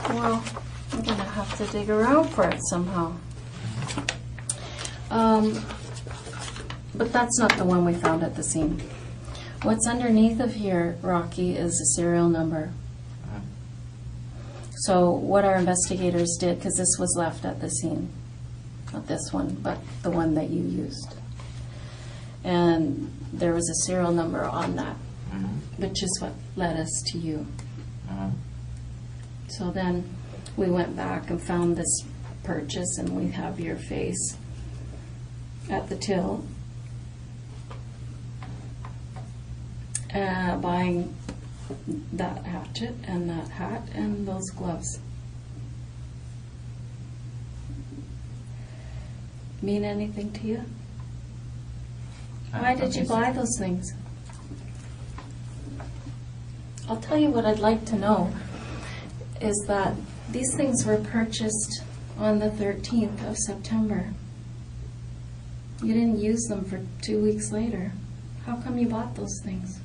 Well, I'm going to have to dig around for it somehow. But that's not the one we found at the scene. What's underneath of here, Rocky, is a serial number. So what our investigators did, because this was left at the scene, not this one, but the one that you used. And there was a serial number on that, which is what led us to you. So then we went back and found this purchase, and we have your face at the till buying that hatchet and that hat and those gloves. Mean anything to you? Why did you buy those things? I'll tell you what I'd like to know is that these things were purchased on the 13th of September. You didn't use them for 2 weeks later. How come you bought those things?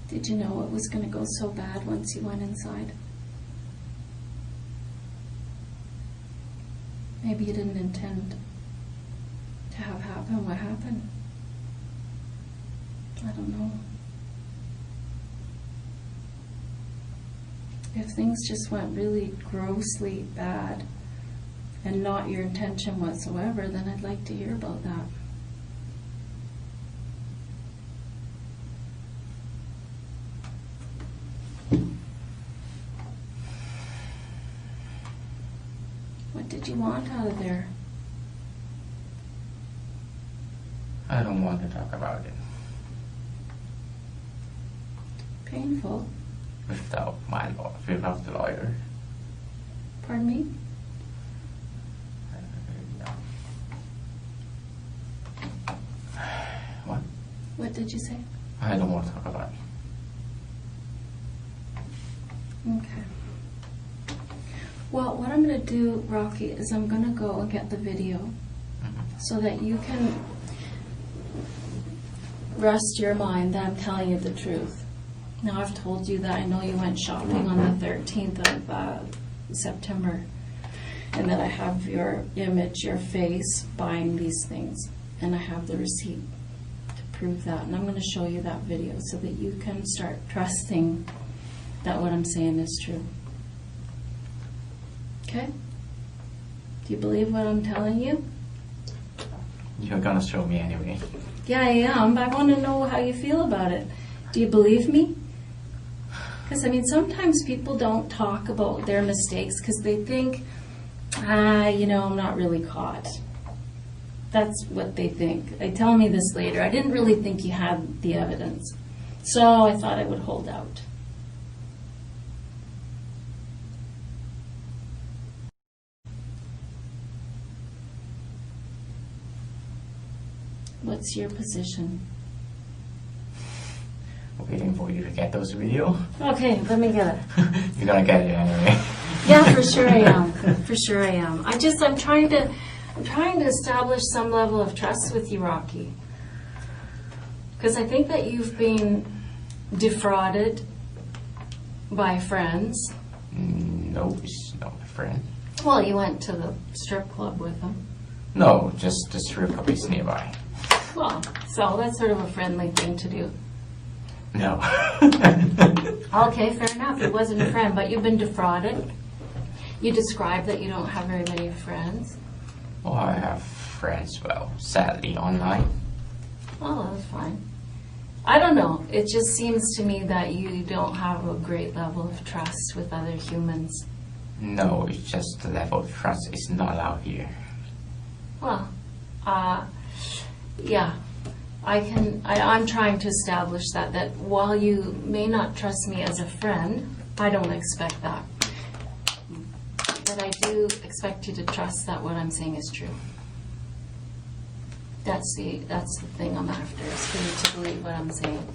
Did you know it was going to go so bad once you went inside? Maybe you didn't intend to have happen what happened. I don't know. If things just went really grossly bad and not your intention whatsoever, then I'd like to hear about that. What did you want out of there? I don't want to talk about it. Painful. Without the lawyer. Pardon me? What? What did you say? I don't want to talk about it. Okay. Well, what I'm going to do, Rocky, is I'm going to go and get the video so that you can rest your mind that I'm telling you the truth. Now, I've told you that I know you went shopping on the 13th of September, and that I have your image, your face, buying these things, and I have the receipt to prove that. And I'm going to show you that video so that you can start trusting that what I'm saying is true. Okay? Do you believe what I'm telling you? You're gonna show me anyway. Yeah, I am, but I want to know how you feel about it. Do you believe me? Because, I mean, sometimes people don't talk about their mistakes because they think, I'm not really caught. That's what they think. They tell me this later. I didn't really think you had the evidence, so I thought I would hold out. What's your position? Waiting for you to get those video. Okay, let me get it. You're gonna get it anyway. Yeah, for sure I am. For sure I am. I'm trying to I'm trying to establish some level of trust with you, Rocky. Because I think that you've been defrauded by friends. No, it's not my friend. Well, you went to the strip club with them. No, just the strip club is nearby. Well, so that's sort of a friendly thing to do. No. Okay, fair enough. It wasn't a friend, but you've been defrauded. You described that you don't have very many friends. Well, I have friends, well, sadly, online. Oh, that's fine. I don't know. It just seems to me that you don't have a great level of trust with other humans. No, it's just the level of trust is not out here. Well, yeah. I'm trying to establish that while you may not trust me as a friend, I don't expect that. But I do expect you to trust that what I'm saying is true. That's the thing I'm after, is for you to believe what I'm saying.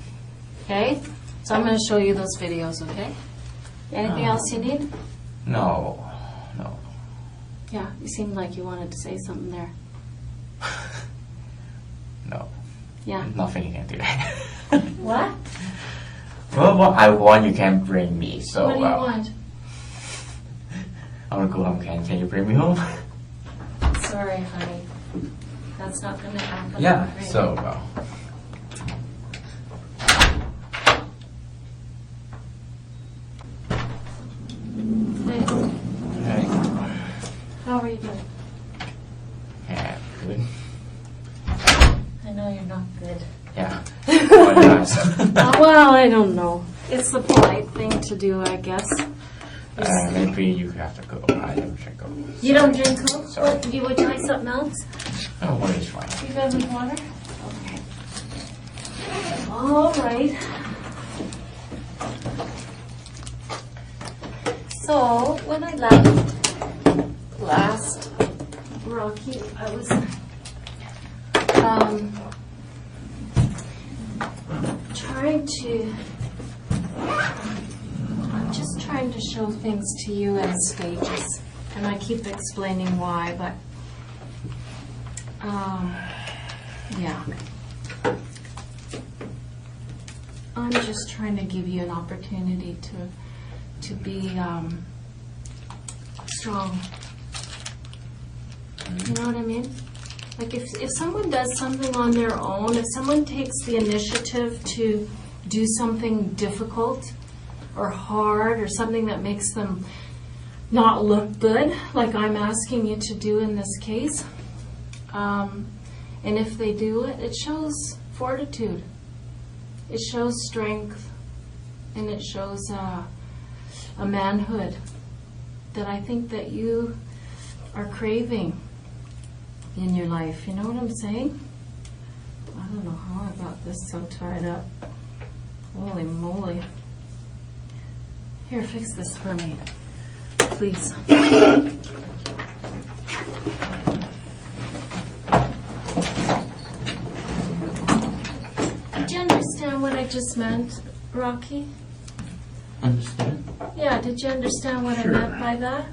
Okay? So I'm going to show you those videos, okay? Anything else you need? No. Yeah, you seemed like you wanted to say something there. No. Yeah. Nothing you can do. What? Well, what I want you can bring me, so... What do you want? I want to go home, can you bring me home? Sorry, honey. That's not going to happen. Yeah, Right. so... Hey, how are you doing? Yeah, good. I know you're not good. Yeah. Quite nice. Well, I don't know. It's the polite thing to do, I guess. Maybe you have to go. I have to go. You don't drink Coke? Sorry. What, would you like something else? Oh, what is fine. You guys need water? Okay. All right. So, when I left last, Rocky, I was I'm just trying to show things to you in stages, and I keep explaining why, but yeah. I'm just trying to give you an opportunity to be strong. You know what I mean? Like if someone does something on their own, if someone takes the initiative to do something difficult or hard or something that makes them not look good, like I'm asking you to do in this case, and if they do it, it shows fortitude. It shows strength, and it shows a manhood that I think that you are craving in your life. You know what I'm saying? I don't know how I got this so tied up. Holy moly. Here, fix this for me, please. Did you understand what I just meant, Rocky? Understand? Yeah, did you understand what Sure. I meant by that?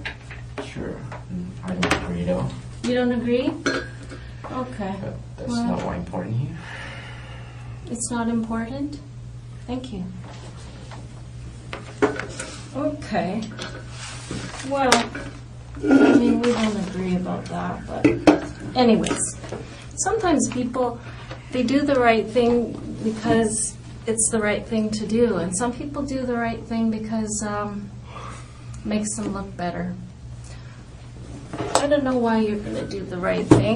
Sure. I don't agree though. You don't agree? Okay. But that's Well, not more important here. it's not important? Thank you. Okay. Well, I mean, we don't agree about that, but anyways, sometimes people, they do the right thing because it's the right thing to do, and some people do the right thing because it makes them look better. I don't know why you're going to do the right thing,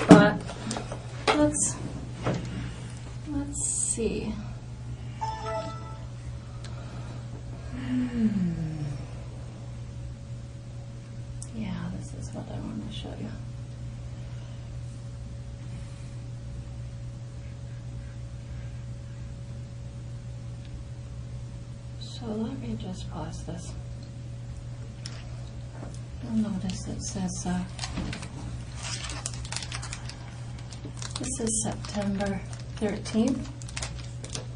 but let's see. Yeah, this is what I want to show you. So let me just pause this. You'll notice it says, this is September 13th.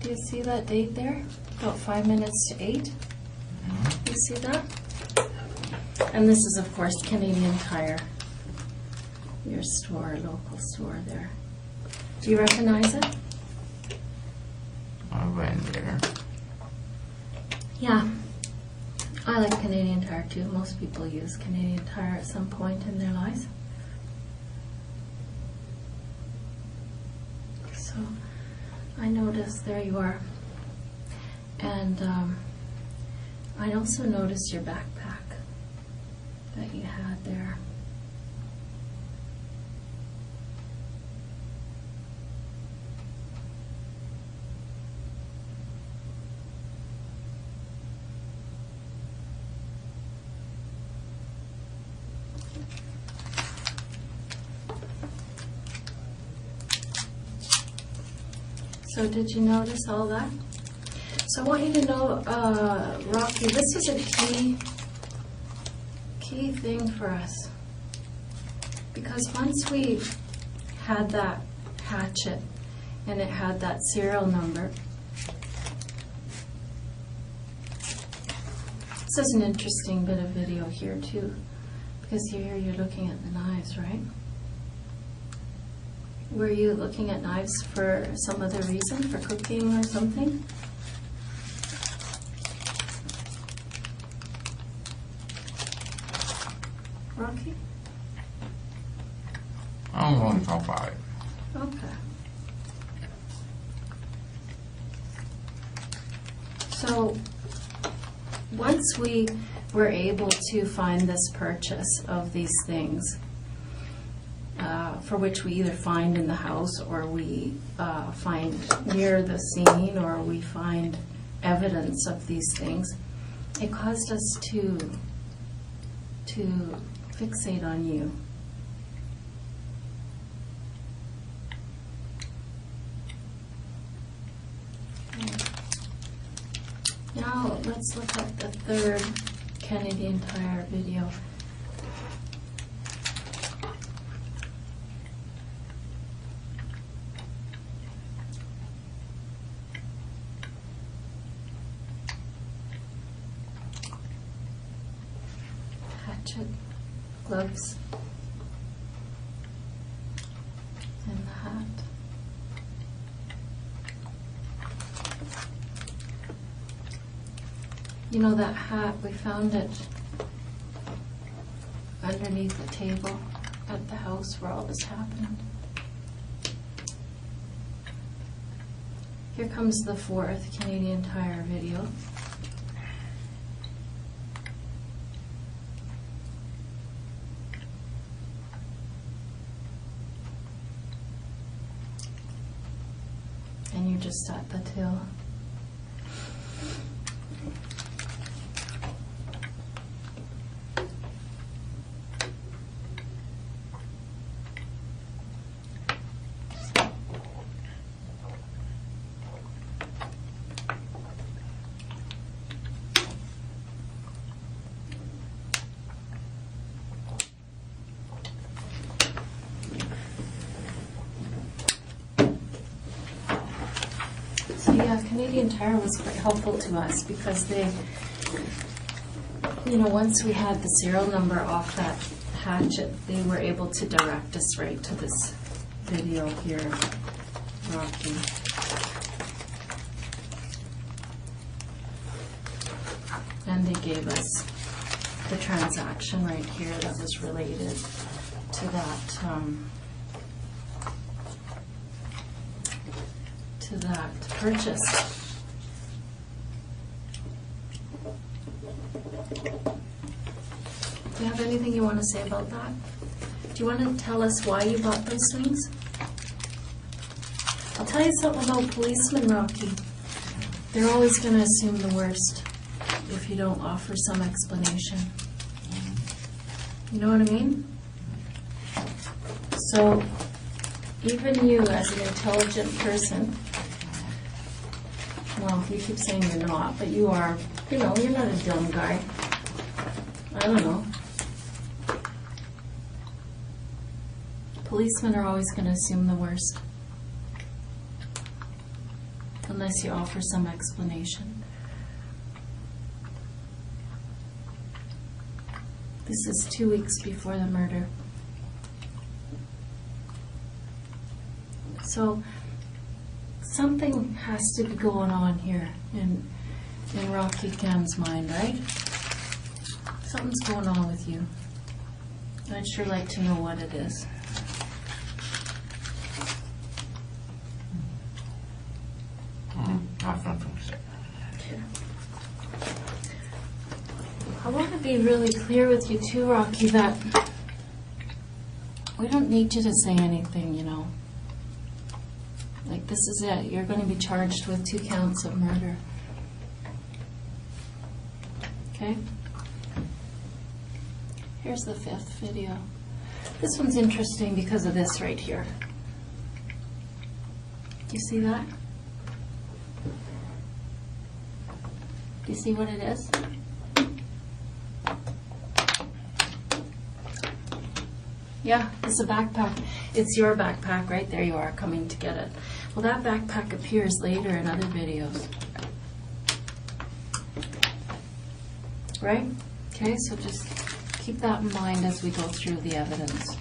Do you see that date there? About 5 minutes to 8. You see that? And this is, of course, Canadian Tire. your store, local store there. Do you recognize it? I went there. Yeah. I like Canadian Tire too. Most people use Canadian Tire at some point in their lives. So I noticed there you are. And I also noticed your backpack that you had there. So did you notice all that? So I want you to know, Rocky, this was a key thing for us. Because once we had that hatchet and it had that serial number, this is an interesting bit of video here too, because here you're looking at the knives, right? Were you looking at knives for some other reason, for cooking or something? Rocky? I don't want to talk about it. Okay. So, once we were able to find this purchase of these things, for which we either find in the house or we find near the scene or we find evidence of these things, it caused us to fixate on you. Now let's look at the third Canadian Tire video. Hatchet, gloves, and the hat. You know that hat, we found it underneath the table at the house where all this happened. Here comes the fourth Canadian Tire video. And you're just at the till. Yeah, Canadian Tire was quite helpful to us because they, you know, once we had the serial number off that hatchet, they were able to direct us right to this video here, Rocky. And they gave us the transaction right here that was related to that purchase. Do you have anything you want to say about that? Do you want to tell us why you bought those things? I'll tell you something about policemen, Rocky. They're always going to assume the worst if you don't offer some explanation. You know what I mean? So, even you as an intelligent person, well, you keep saying you're not, but you are, you know, you're not a dumb guy. I don't know. Policemen are always going to assume the worst, unless you offer some explanation. This is 2 weeks before the murder. So something has to be going on here in Rocky Cam's mind, right? Something's going on with you. I'd sure like to know what it is. I've nothing to say. Okay. I want to be really clear with you too, Rocky, that we don't need you to say anything, you know. Like, this is it. You're going to be charged with 2 counts of murder. Okay? Here's the 5th video. This one's interesting because of this right here. Do you see that? Do you see what it is? Yeah, it's a backpack. It's your backpack, right? There you are, coming to get it. Well, that backpack appears later in other videos. Right? Okay, so just keep that in mind as we go through the evidence.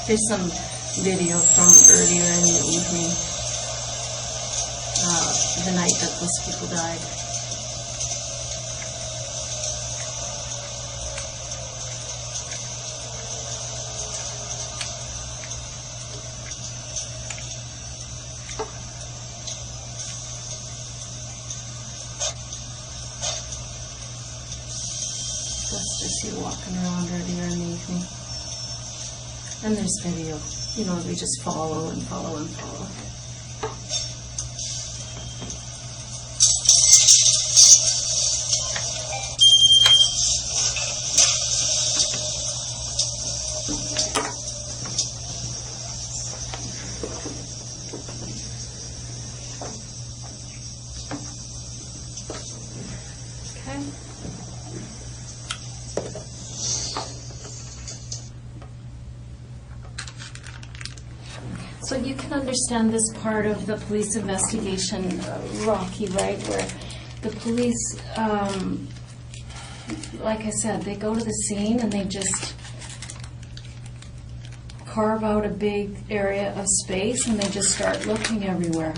Here's some video from earlier in the evening, the night that those people died. That's just you walking around earlier in the evening. And there's video. You know, we just follow and follow and follow. So you can understand this part of the police investigation, Rocky, right, where the police, like I said, they go to the scene and they just carve out a big area of space and they just start looking everywhere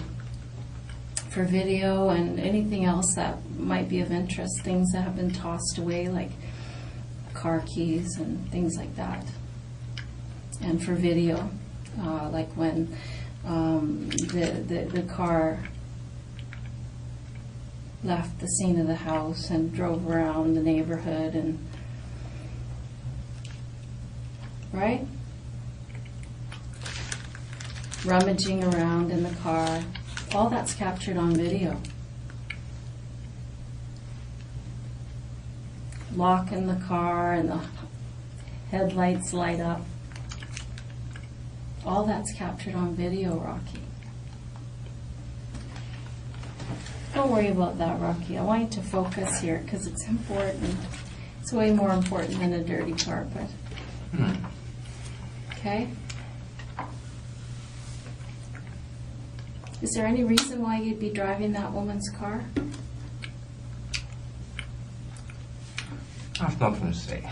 for video and anything else that might be of interest, things that have been tossed away, like car keys and things like that. And for video. Like when the car left the scene of the house and drove around the neighborhood, and right? Rummaging around in the car. All that's captured on video. Lock in the car and the headlights light up. All that's captured on video, Rocky. Don't worry about that, Rocky. I want you to focus here because it's important. It's way more important than a dirty carpet. Okay? Is there any reason why you'd be driving that woman's car? I have nothing to say.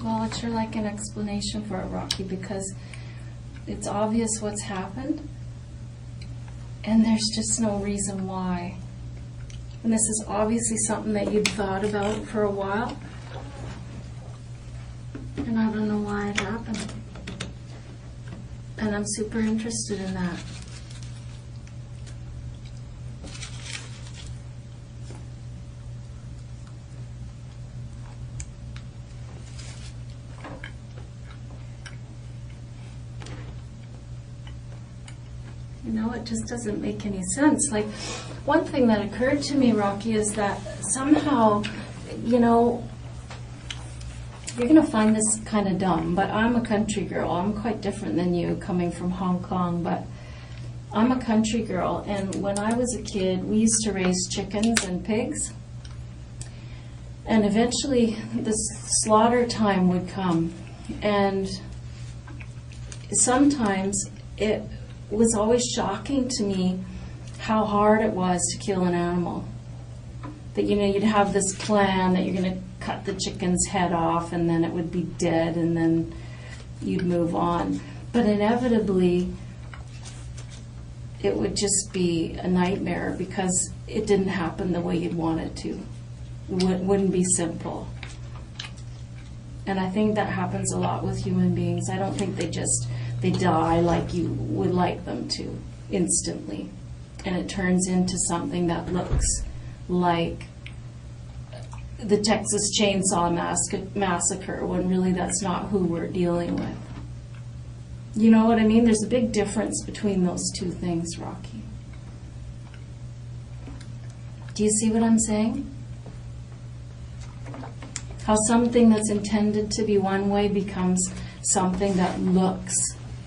Well, I'd sure like an explanation for it, Rocky, because it's obvious what's happened, and there's just no reason why. And this is obviously something that you'd thought about for a while, and I don't know why it happened. And I'm super interested in that. You know, it just doesn't make any sense. Like, one thing that occurred to me, Rocky, is that somehow, you know, you're going to find this kind of dumb, but I'm a country girl. I'm quite different than you, coming from Hong Kong, but I'm a country girl, and when I was a kid, we used to raise chickens and pigs, and eventually the slaughter time would come, and sometimes it was always shocking to me how hard it was to kill an animal. That, you know, you'd have this plan that you're going to cut the chicken's head off and then it would be dead and then you'd move on. But inevitably, it would just be a nightmare because it didn't happen the way you'd want it to. It wouldn't be simple. And I think that happens a lot with human beings. I don't think they die like you would like them to, instantly. And it turns into something that looks like the Texas Chainsaw Massacre, when really that's not who we're dealing with. You know what I mean? There's a big difference between those two things, Rocky. Do you see what I'm saying? How something that's intended to be one way becomes something that looks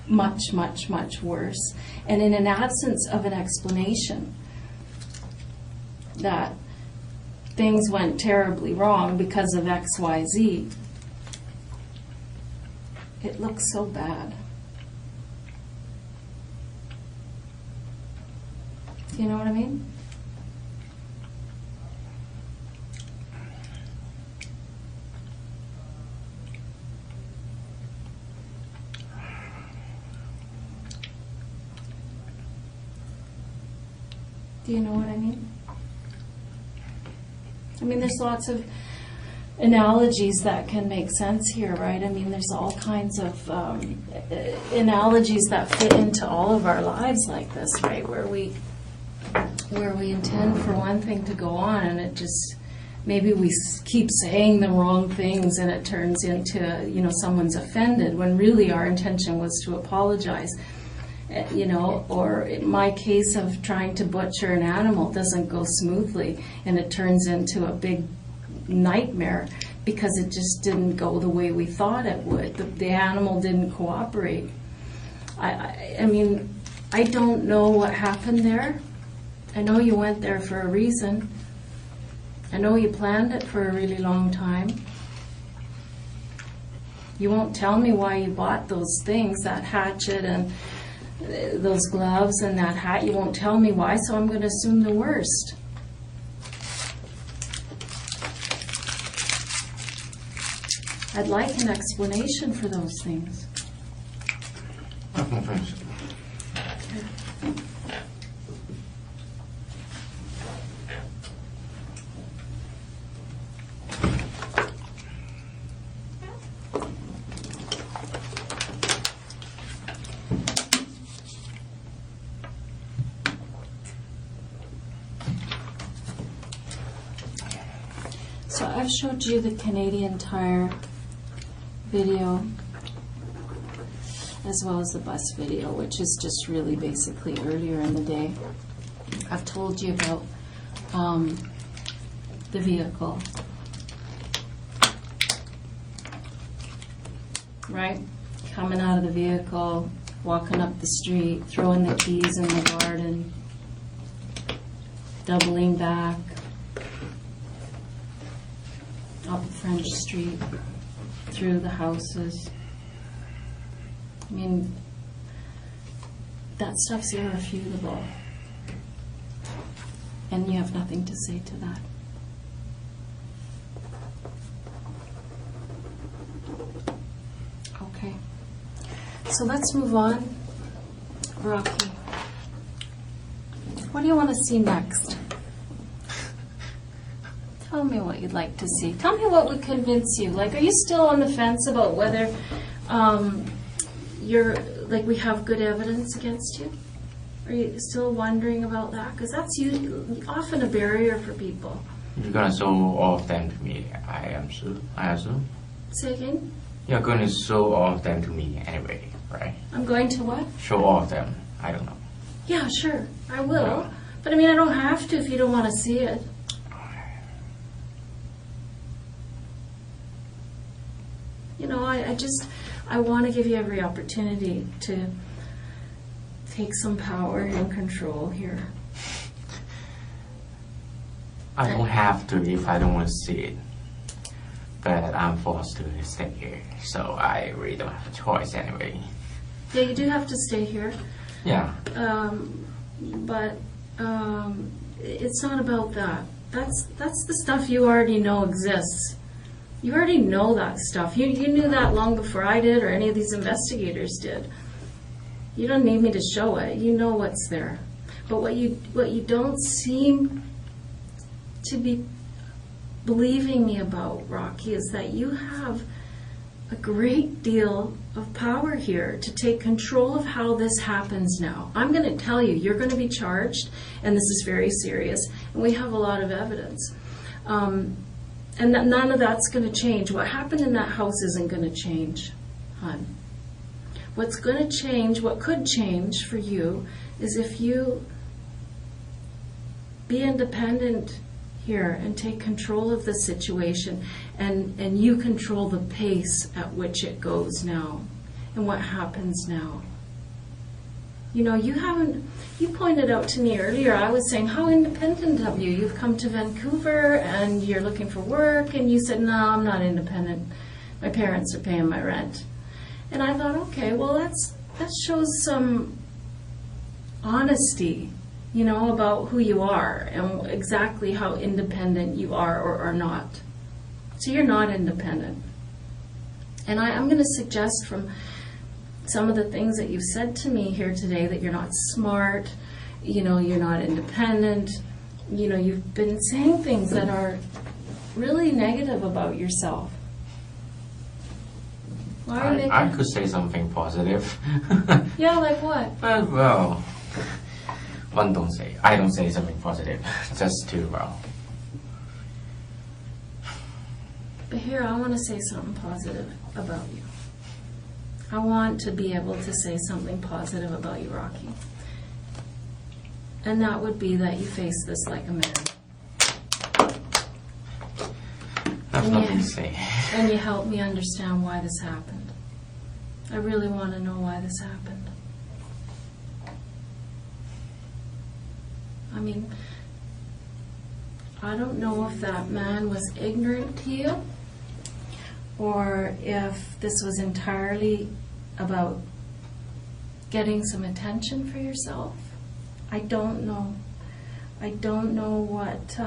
much, much, much worse. And in an absence of an explanation that things went terribly wrong because of X, Y, Z, it looks so bad. Do you know what I mean? Do you know what I mean? I mean, there's lots of analogies that can make sense here, right? I mean, there's all kinds of analogies that fit into all of our lives like this, right? Where we intend for one thing to go on, and it just, maybe we keep saying the wrong things, and it turns into, you know, someone's offended, when really our intention was to apologize. You know, or in my case of trying to butcher an animal doesn't go smoothly, and it turns into a big nightmare because it just didn't go the way we thought it would. The animal didn't cooperate. I mean, I don't know what happened there. I know you went there for a reason. I know you planned it for a really long time. You won't tell me why you bought those things, that hatchet and those gloves and that hat. You won't tell me why, so I'm going to assume the worst. I'd like an explanation for those things. So I've showed you the Canadian Tire video as well as the bus video, which is just really basically earlier in the day. I've told you about the vehicle, right? Coming out of the vehicle, walking up the street, throwing the keys in the garden, doubling back, up French Street, through the houses. I mean, that stuff's irrefutable. And you have nothing to say to that. Okay. So let's move on. Rocky, what do you want to see next? Tell me what you'd like to see. Tell me what would convince you. Like, are you still on the fence about whether we have good evidence against you? Are you still wondering about that? Because that's often a barrier for people. You're going to show all of them to me, I assume. Say again? You're going to show all of them to me anyway, right? I'm going to what? Show all of them. I don't know. Yeah, sure. I will. Yeah. But I mean, I don't have to if you don't want to see it. You know, I want to give you every opportunity to take some power and control here. I don't have to if I don't want to see it. But I'm forced to stay here, so I really don't have a choice anyway. Yeah, you do have to stay here. Yeah. But it's not about that. That's the stuff you already know exists. You already know that stuff. You knew that long before I did or any of these investigators did. You don't need me to show it. You know what's there. But what you don't seem to be believing me about, Rocky, is that you have a great deal of power here to take control of how this happens now. I'm going to tell you, you're going to be charged, and this is very serious, and we have a lot of evidence. And that none of that's going to change. What happened in that house isn't going to change, hon. What's going to change, what could change for you, is if you be independent here and take control of the situation, and you control the pace at which it goes now and what happens now. You know, you pointed out to me earlier, I was saying, how independent of you. You've come to Vancouver and you're looking for work, and you said, no, I'm not independent. My parents are paying my rent. And I thought, okay, well, that shows some honesty, you know, about who you are and exactly how independent you are or are not. So you're not independent. And I'm going to suggest from some of the things that you've said to me here today that you're not smart, you know, you're not independent, you know, you've been saying things that are really negative about yourself. Why are you making... I could say something positive. Yeah, like what? But, well, I don't say something positive, just to, well. But here, I want to say something positive about you. I want to be able to say something positive about you, Rocky. And that would be that you face this like a man. That's nothing to say. And you help me understand why this happened. I really want to know why this happened. I mean, I don't know if that man was ignorant to you, or if this was entirely about getting some attention for yourself. I don't know. I don't know what...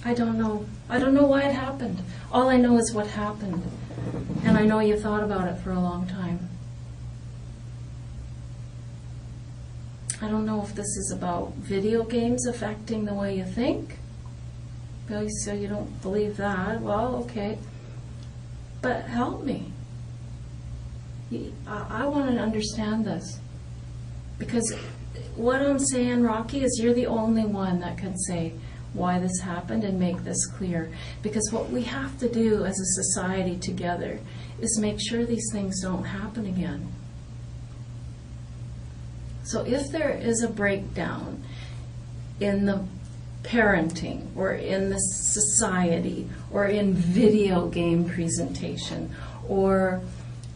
I don't know. I don't know why it happened. All I know is what happened. And I know you thought about it for a long time. I don't know if this is about video games affecting the way you think. Well, so you don't believe that. Well, okay. But help me. I want to understand this. Because what I'm saying, Rocky, is you're the only one that can say why this happened and make this clear. Because what we have to do as a society together is make sure these things don't happen again. So if there is a breakdown in the parenting or in the society or in video game presentation, or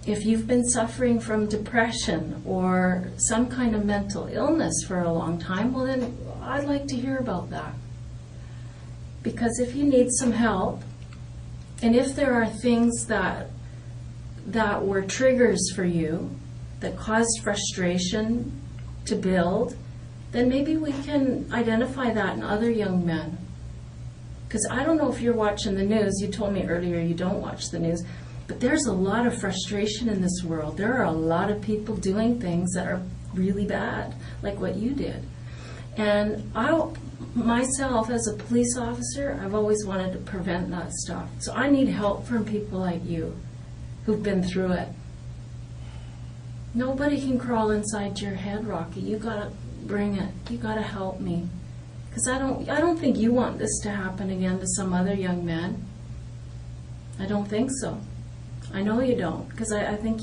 if you've been suffering from depression or some kind of mental illness for a long time, well then I'd like to hear about that. Because if you need some help, and if there are things that were triggers for you that caused frustration to build, then maybe we can identify that in other young men. Because I don't know if you're watching the news. You told me earlier you don't watch the news. But there's a lot of frustration in this world. There are a lot of people doing things that are really bad, like what you did. And myself, as a police officer, I've always wanted to prevent that stuff. So I need help from people like you who've been through it. Nobody can crawl inside your head, Rocky. You gotta bring it. You gotta help me. Because I don't think you want this to happen again to some other young man. I don't think so. I know you don't. Because I think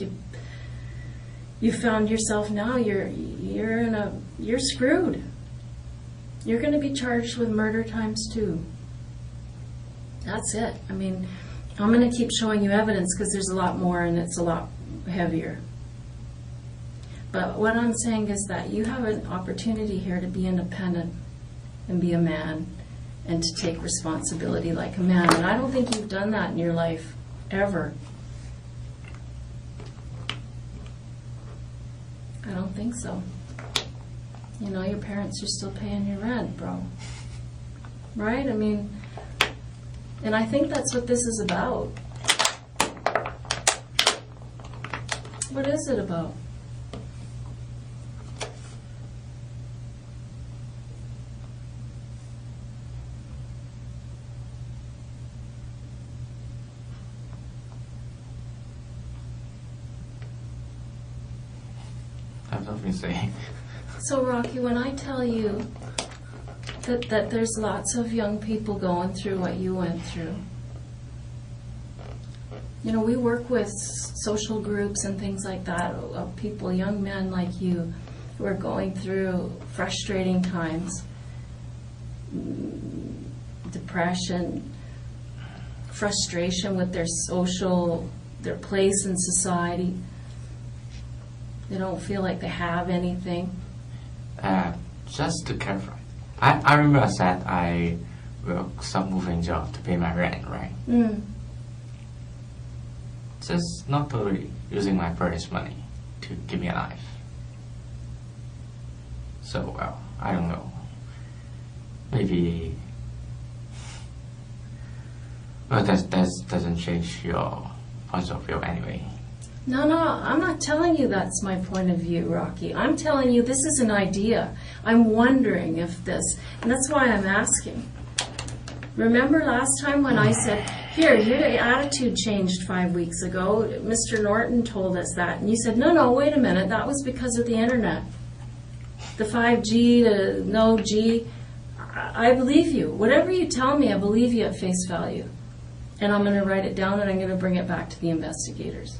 you found yourself now. You're screwed. You're going to be charged with murder ×2. That's it. I mean, I'm going to keep showing you evidence because there's a lot more and it's a lot heavier. But what I'm saying is that you have an opportunity here to be independent and be a man and to take responsibility like a man. And I don't think you've done that in your life, ever. I don't think so. You know, your parents are still paying your rent, bro. Right? I mean, and I think that's what this is about. What is it about? I have nothing to say. So, Rocky, when I tell you that there's lots of young people going through what you went through, you know, we work with social groups and things like that of people, young men like you, who are going through frustrating times, depression, frustration with their place in society. They don't feel like they have anything. Just to clarify, I remember I said I work some moving job to pay my rent, right? Just not totally using my parents' money to give me a life. So, well, I don't know. Maybe. Well, that doesn't change your point of view anyway. No, I'm not telling you that's my point of view, Rocky. I'm telling you this is an idea. I'm wondering if this, and that's why I'm asking. Remember last time when I said, your attitude changed 5 weeks ago. Mr. Norton told us that. And you said, no, wait a minute. That was because of the internet. The 5G, the no G. I believe you. Whatever you tell me, I believe you at face value. And I'm going to write it down and I'm going to bring it back to the investigators.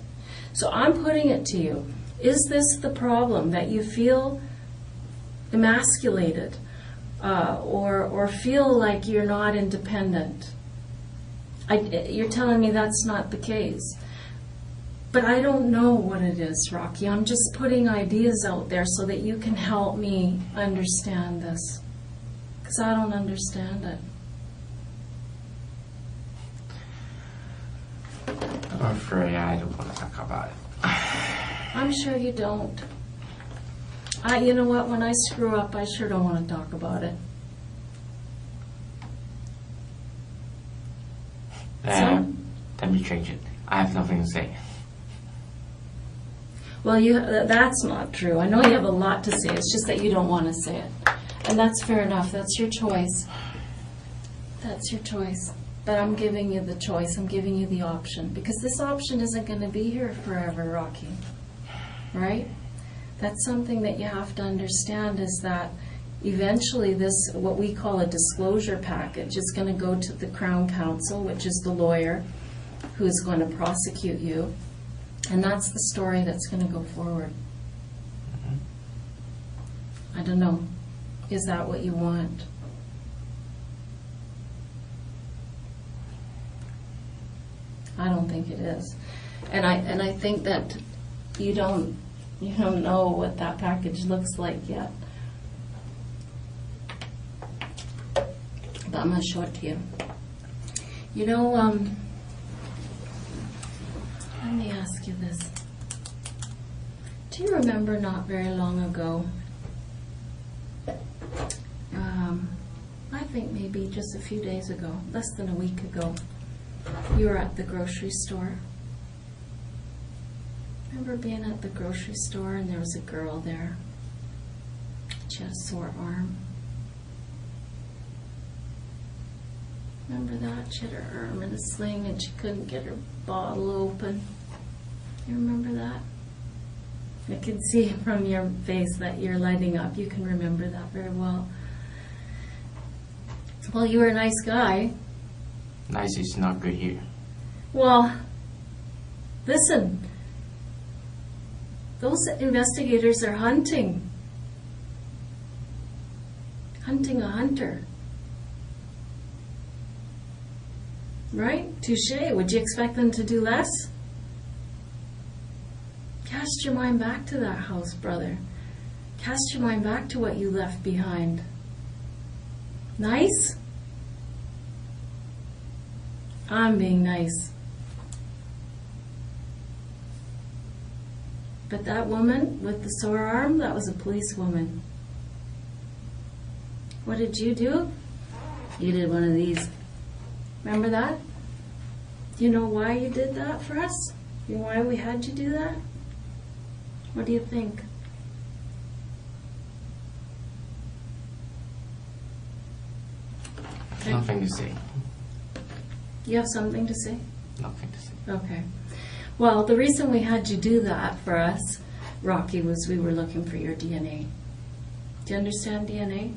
So I'm putting it to you. Is this the problem, that you feel emasculated or feel like you're not independent? You're telling me that's not the case. But I don't know what it is, Rocky. I'm just putting ideas out there so that you can help me understand this. Because I don't understand it. I'm afraid I don't want to talk about it. I'm sure you don't. You know what? When I screw up, I sure don't want to talk about it. Let me change it. I have nothing to say. Well, that's not true. I know you have a lot to say. It's just that you don't want to say it. And that's fair enough. That's your choice. That's your choice. But I'm giving you the choice. I'm giving you the option. Because this option isn't going to be here forever, Rocky. Right? That's something that you have to understand, is that eventually this, what we call a disclosure package, is going to go to the Crown Counsel, which is the lawyer who is going to prosecute you. And that's the story that's going to go forward. I don't know. Is that what you want? I don't think it is. And I think that you don't know what that package looks like yet. But I'm going to show it to you. You know, let me ask you this. Do you remember not very long ago, I think maybe just a few days ago, less than a week ago, you were at the grocery store? Remember being at the grocery store and there was a girl there? She had a sore arm. Remember that? She had her arm in a sling and she couldn't get her bottle open. You remember that? I can see from your face that you're lighting up. You can remember that very well. Well, you were a nice guy. Nice is not good here. Well, listen. Those investigators are hunting. Hunting a hunter. Right? Touché. Would you expect them to do less? Cast your mind back to that house, brother. Cast your mind back to what you left behind. Nice? I'm being nice. But that woman with the sore arm, that was a policewoman. What did you do? You did one of these. Remember that? You know why you did that for us? You know why we had you do that? What do you think? Nothing to say. You have something to say? Nothing to say. Okay. Well, the reason we had you do that for us, Rocky, was we were looking for your DNA. Do you understand DNA?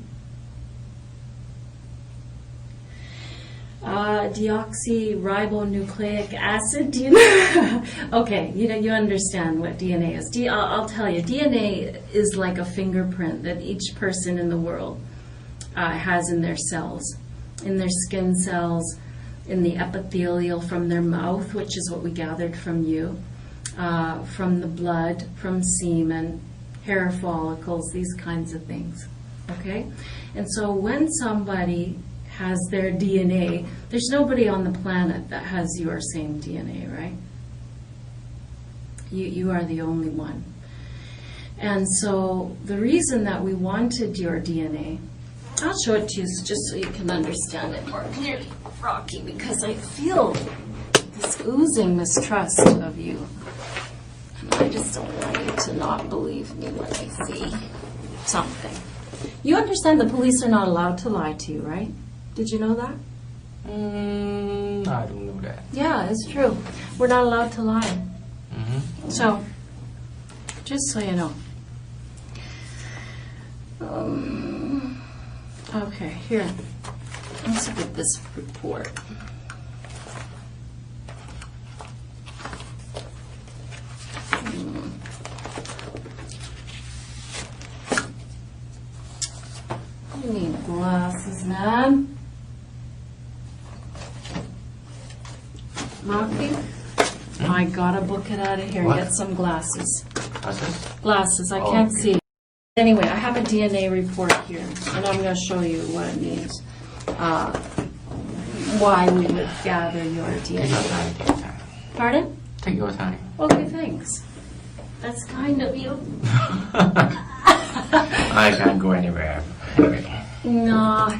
Deoxyribonucleic acid. Do you know? Okay, you understand what DNA is. I'll tell you, DNA is like a fingerprint that each person in the world has in their cells, in their skin cells, in the epithelial from their mouth, which is what we gathered from you, from the blood, from semen, hair follicles, these kinds of things. Okay? And so when somebody has their DNA, there's nobody on the planet that has your same DNA, right? You are the only one. And so the reason that we wanted your DNA, I'll show it to you just so you can understand it more clearly, Rocky, because I feel this oozing mistrust of you. And I just don't want you to not believe me when I see something. You understand the police are not allowed to lie to you, right? Did you know that? I don't know that. Yeah, it's true. We're not allowed to lie. Mm-hmm. So, just so you know. Okay, here. Let's look at this report. You need glasses, man. Rocky, I gotta book it out of here and What? get some glasses. What's this? Glasses, I Oh, can't okay. see. Anyway, I have a DNA report here, and I'm going to show you what it means. Why we would gather your Take your DNA. time, take your time. Pardon? Take your time. Okay, thanks. That's kind of you. I can't go anywhere. Anyway. No,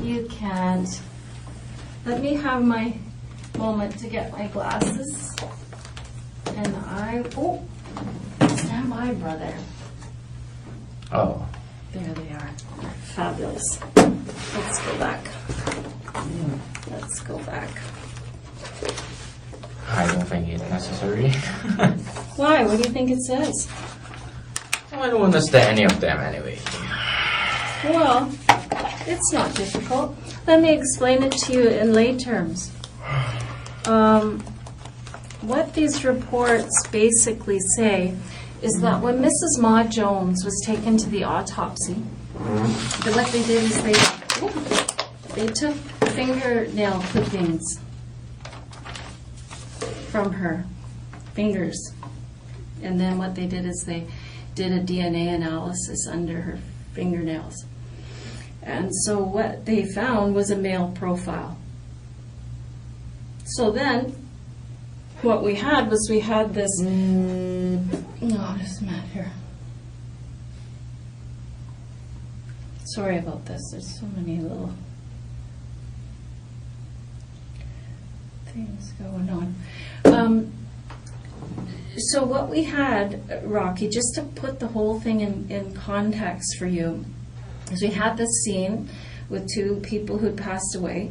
you can't. Let me have my moment to get my glasses. And stand by, brother. Oh. There they are. Fabulous. Let's go back. Let's go back. I don't think it's necessary. Why? What do you think it says? I don't understand any of them anyway. Well, it's not difficult. Let me explain it to you in lay terms. What these reports basically say is that when Mrs. Mah-Jones was taken to the autopsy, what they did is they took fingernail clippings from her fingers. And then what they did is they did a DNA analysis under her fingernails. And so what they found was a male profile. So then what we had was we had this, there's Matt here. Sorry about this, there's so many little things going on. So what we had, Rocky, just to put the whole thing in context for you, is we had this scene with two people who'd passed away.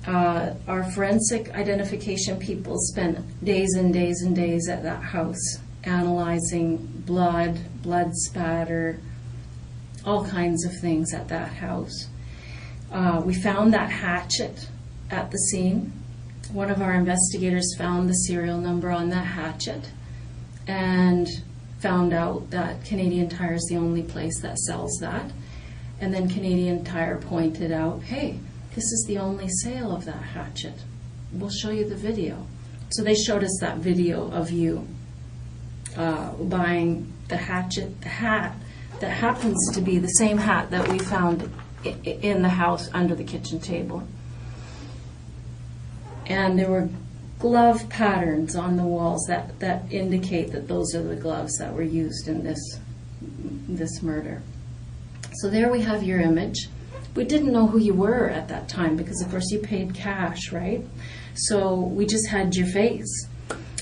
Our forensic identification people spent days and days and days at that house analyzing blood spatter, all kinds of things at that house. We found that hatchet at the scene. One of our investigators found the serial number on that hatchet and found out that Canadian Tire is the only place that sells that. And then Canadian Tire pointed out, hey, this is the only sale of that hatchet. We'll show you the video. So they showed us that video of you buying the hatchet, the hat that happens to be the same hat that we found in the house under the kitchen table. And there were glove patterns on the walls that indicate that those are the gloves that were used in this murder. So there we have your image. We didn't know who you were at that time because, of course, you paid cash, right? So we just had your face.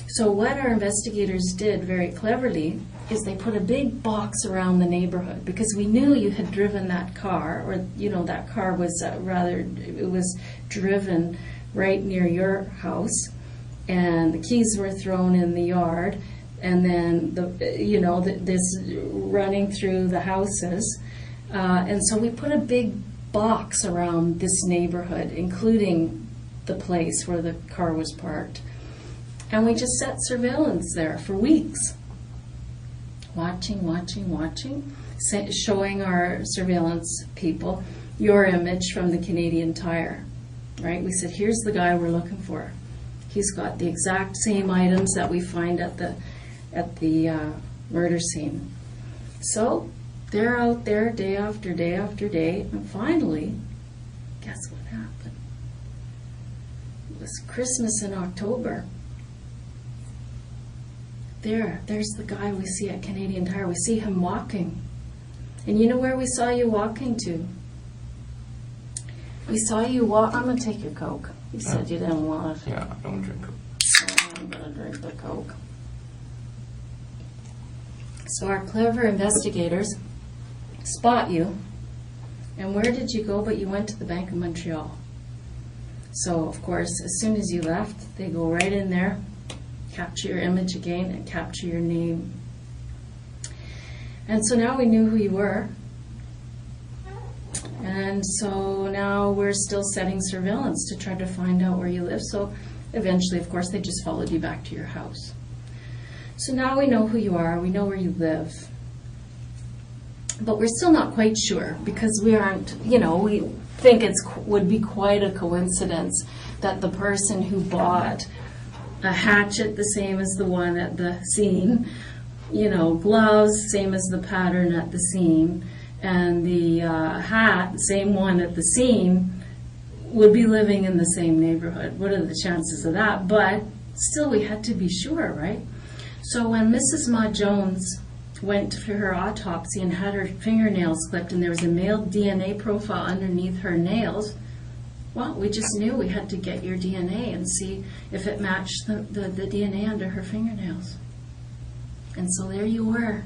So what our investigators did very cleverly is they put a big box around the neighborhood because we knew you had driven that car, or, you know, that car was it was driven right near your house, and the keys were thrown in the yard, and then this running through the houses, and so we put a big box around this neighborhood, including the place where the car was parked. And we just set surveillance there for weeks. Watching, showing our surveillance people your image from the Canadian Tire, right? We said, here's the guy we're looking for. He's got the exact same items that we find at the murder scene. So they're out there day after day after day, and finally, guess what happened? It was Christmas in October. There's the guy we see at Canadian Tire. We see him walking. And you know where we saw you walking to? We saw you walk. I'm going to take your Coke. You said you didn't want it. Yeah, I don't drink Coke. Oh, I'm going to drink the Coke. So our clever investigators spot you. And where did you go? But you went to the Bank of Montreal. So, of course, as soon as you left, they go right in there, capture your image again, and capture your name. And so now we knew who you were. And so now we're still setting surveillance to try to find out where you live. So eventually, of course, they just followed you back to your house. So now we know who you are, we know where you live. But we're still not quite sure because we aren't, we think would be quite a coincidence that the person who bought a hatchet, the same as the one at the scene, gloves, same as the pattern at the scene, and the hat, same one at the scene, would be living in the same neighborhood. What are the chances of that? But still, we had to be sure, right? So when Mrs. Mah-Jones went for her autopsy and had her fingernails clipped, and there was a male DNA profile underneath her nails, well, we just knew we had to get your DNA and see if it matched the DNA under her fingernails. And so there you were,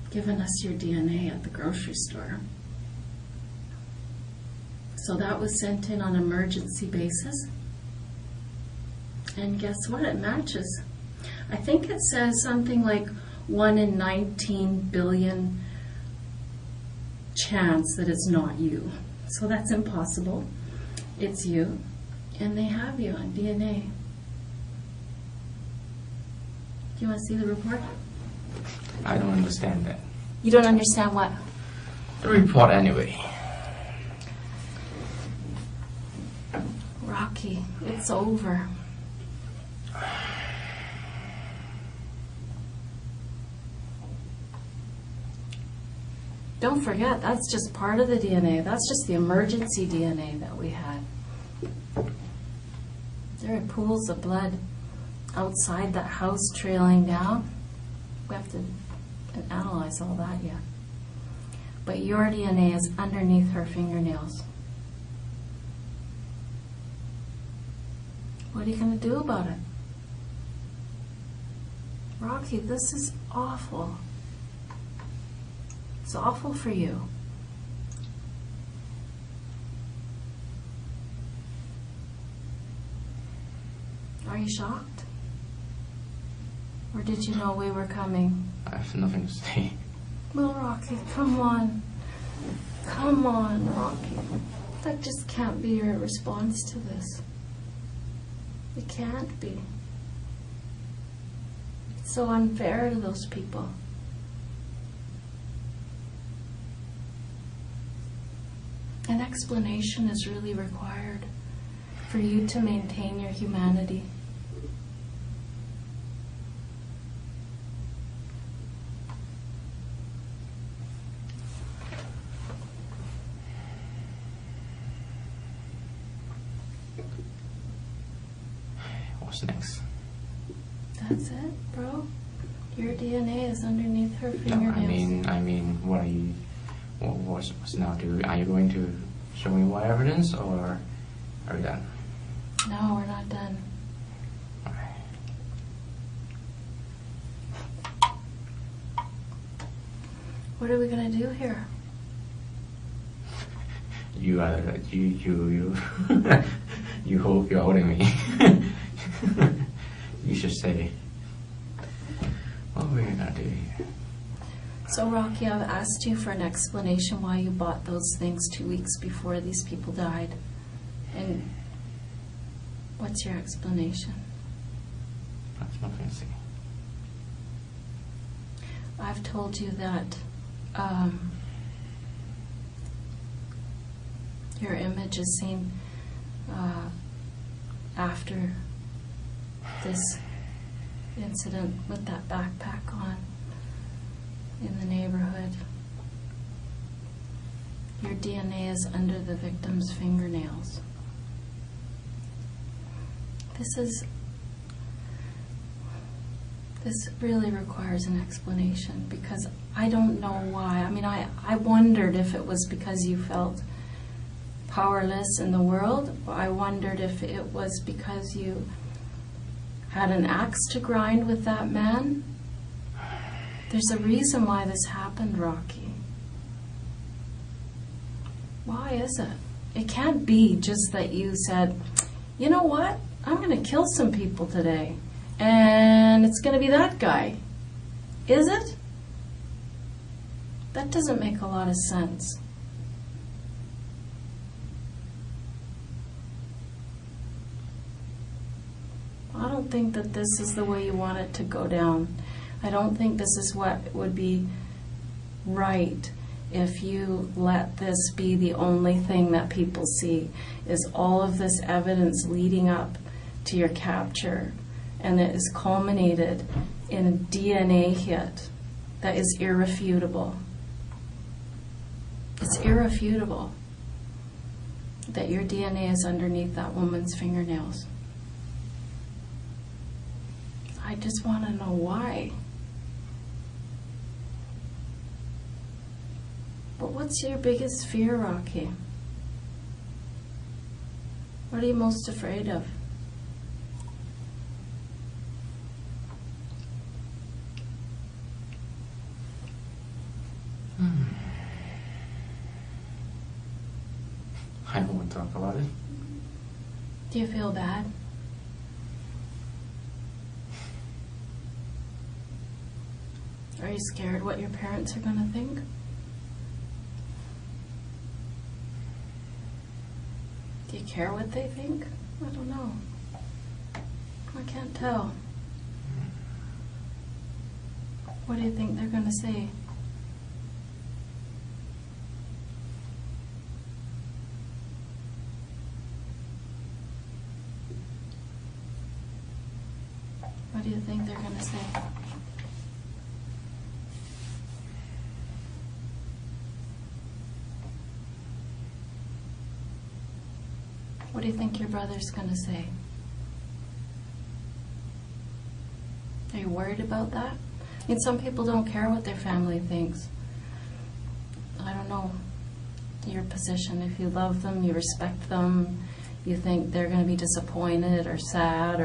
giving us your DNA at the grocery store. So that was sent in on an emergency basis. And guess what? It matches. I think it says something like 1 in 19 billion chance that it's not you. So that's impossible. It's you. And they have you on DNA. Do you want to see the report? I don't understand that. You don't understand what? The report anyway. Rocky, it's over. Don't forget, that's just part of the DNA. That's just the emergency DNA that we had. There are pools of blood outside that house trailing down. We have to analyze all that yet. But your DNA is underneath her fingernails. What are you going to do about it? Rocky, this is awful. It's awful for you. Are you shocked? Or did you know we were coming? I have nothing to say. Well, Rocky, come on. Come on, Rocky. That just can't be your response to this. It can't be. It's so unfair to those people. An explanation is really required for you to maintain your humanity. What's next? That's it, bro. Your DNA is underneath her No, fingernails. I mean, what are you What's now? Are you going to show me more evidence, or are we done? No, we're not done. Okay. What are we gonna do here? You you're holding me. You should say, what are we gonna do here? So, Rocky, I've asked you for an explanation why you bought those things 2 weeks before these people died. And what's your explanation? That's nothing to say. I've told you that your image is seen after this incident with that backpack on in the neighborhood. Your DNA is under the victim's fingernails. This really requires an explanation, because I don't know why. I mean, I wondered if it was because you felt powerless in the world. I wondered if it was because you had an axe to grind with that man. There's a reason why this happened, Rocky. Why is it? It can't be just that you said, you know what? I'm going to kill some people today, and it's going to be that guy. Is it? That doesn't make a lot of sense. I don't think that this is the way you want it to go down. I don't think this is what would be right if you let this be the only thing that people see, is all of this evidence leading up to your capture, and it is culminated in a DNA hit that is irrefutable. It's irrefutable that your DNA is underneath that woman's fingernails. I just want to know why. But what's your biggest fear, Rocky? What are you most afraid of? I don't want to talk about it. Do you feel bad? Are you scared what your parents are going to think? Do you care what they think? I don't know. I can't tell. What do you think they're going to say? What do you think they're going to say? What do you think your brother's going to say? Are you worried about that? I mean, some people don't care what their family thinks. I don't know your position. If you love them, you respect them, you think they're going to be disappointed or sad,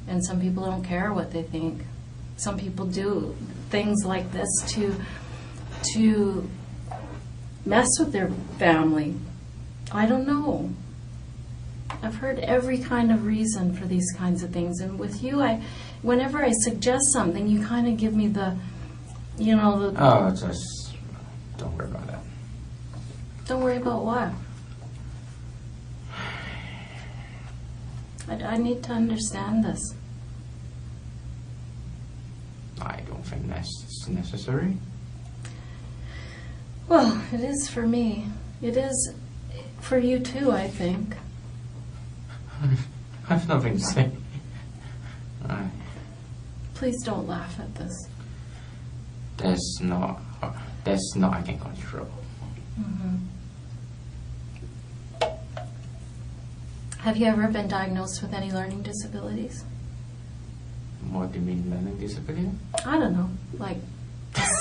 and some people don't care what they think. Some people do things like this to mess with their family. I don't know. I've heard every kind of reason for these kinds of things, and with you, whenever I suggest something, you kind of give me the. Oh, just don't worry about that. Don't worry about what? I need to understand this. I don't think that's necessary. Well, it is for me. It is for you too, I think. I have nothing to say. Please don't laugh at this. That's not I can control. Mm-hmm. Have you ever been diagnosed with any learning disabilities? What do you mean learning disability? I don't know, like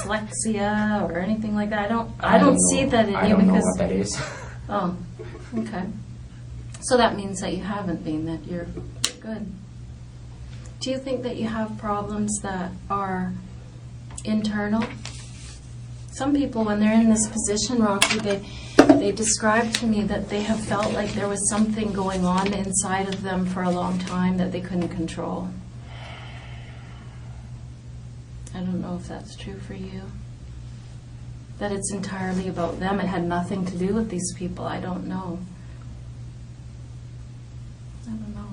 dyslexia or anything like that. I don't see that in you I don't know because. what that is. Oh, okay. So that means that you haven't been, that you're good. Do you think that you have problems that are internal? Some people, when they're in this position, Rocky, they describe to me that they have felt like there was something going on inside of them for a long time that they couldn't control. I don't know if that's true for you. That it's entirely about them. It had nothing to do with these people. I don't know. I don't know.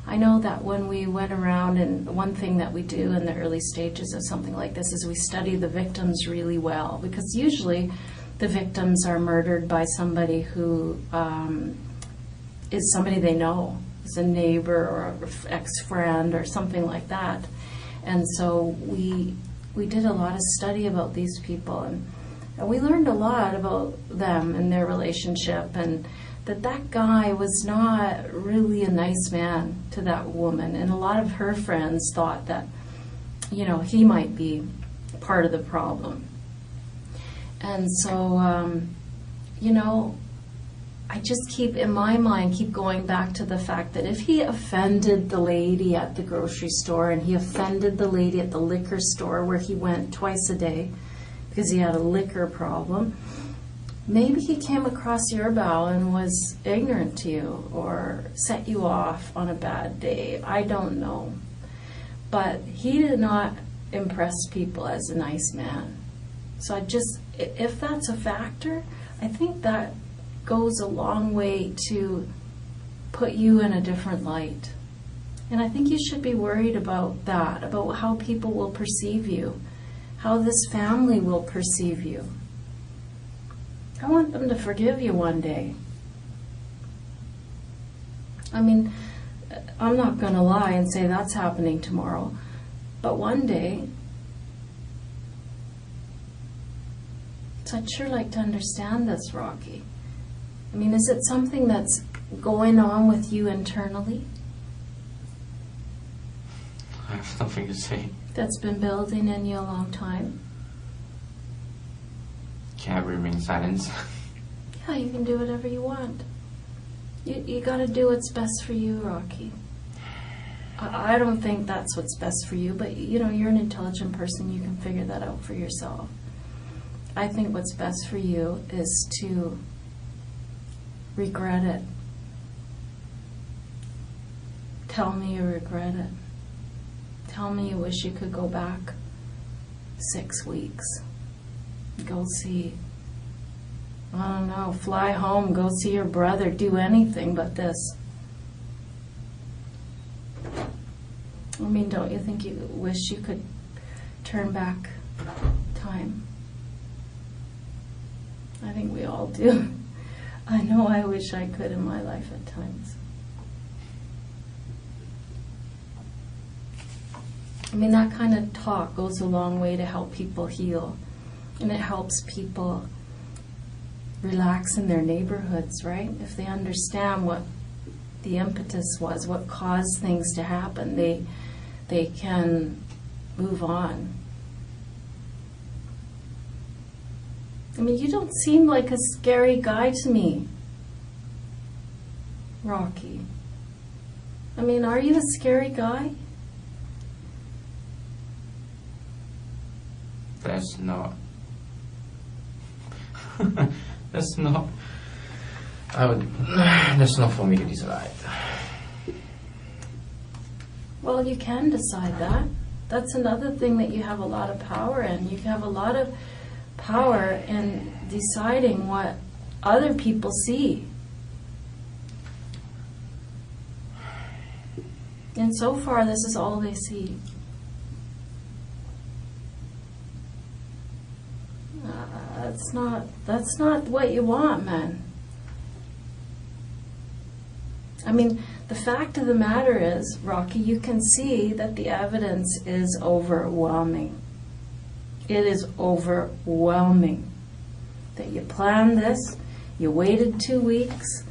I know that when we went around, and one thing that we do in the early stages of something like this is we study the victims really well, because usually the victims are murdered by somebody who is somebody they know, is a neighbor or an ex-friend or something like that. And so we did a lot of study about these people, and we learned a lot about them and their relationship, and that guy was not really a nice man to that woman. And a lot of her friends thought that, he might be part of the problem. And so, I just keep, in my mind, keep going back to the fact that if he offended the lady at the grocery store and he offended the lady at the liquor store where he went twice a day because he had a liquor problem, maybe he came across your bow and was ignorant to you or set you off on a bad day. I don't know. But he did not impress people as a nice man. So if that's a factor, I think that goes a long way to put you in a different light. And I think you should be worried about that, about how people will perceive you, how this family will perceive you. I want them to forgive you one day. I mean, I'm not going to lie and say that's happening tomorrow, but one day. So I'd sure like to understand this, Rocky. I mean, is it something that's going on with you internally? I have nothing to say. That's been building in you a long time? Can I remain silent? Yeah, you can do whatever you want. You got to do what's best for you, Rocky. I don't think that's what's best for you, but you're an intelligent person. You can figure that out for yourself. I think what's best for you is to regret it. Tell me you regret it. Tell me you wish you could go back 6 weeks. Go see, I don't know, fly home, go see your brother, do anything but this. I mean, don't you think you wish you could turn back time? I think we all do. I know I wish I could in my life at times. I mean, that kind of talk goes a long way to help people heal. And it helps people relax in their neighborhoods, right? If they understand what the impetus was, what caused things to happen, they can move on. I mean, you don't seem like a scary guy to me, Rocky. I mean, are you a scary guy? That's not. That's not. That's not for me to decide. Well, you can decide that. That's another thing that you have a lot of power in. You have a lot of power in deciding what other people see. And so far, this is all they see. That's not what you want, man. I mean, the fact of the matter is, Rocky, you can see that the evidence is overwhelming. It is overwhelming. That you planned this, you waited 2 weeks,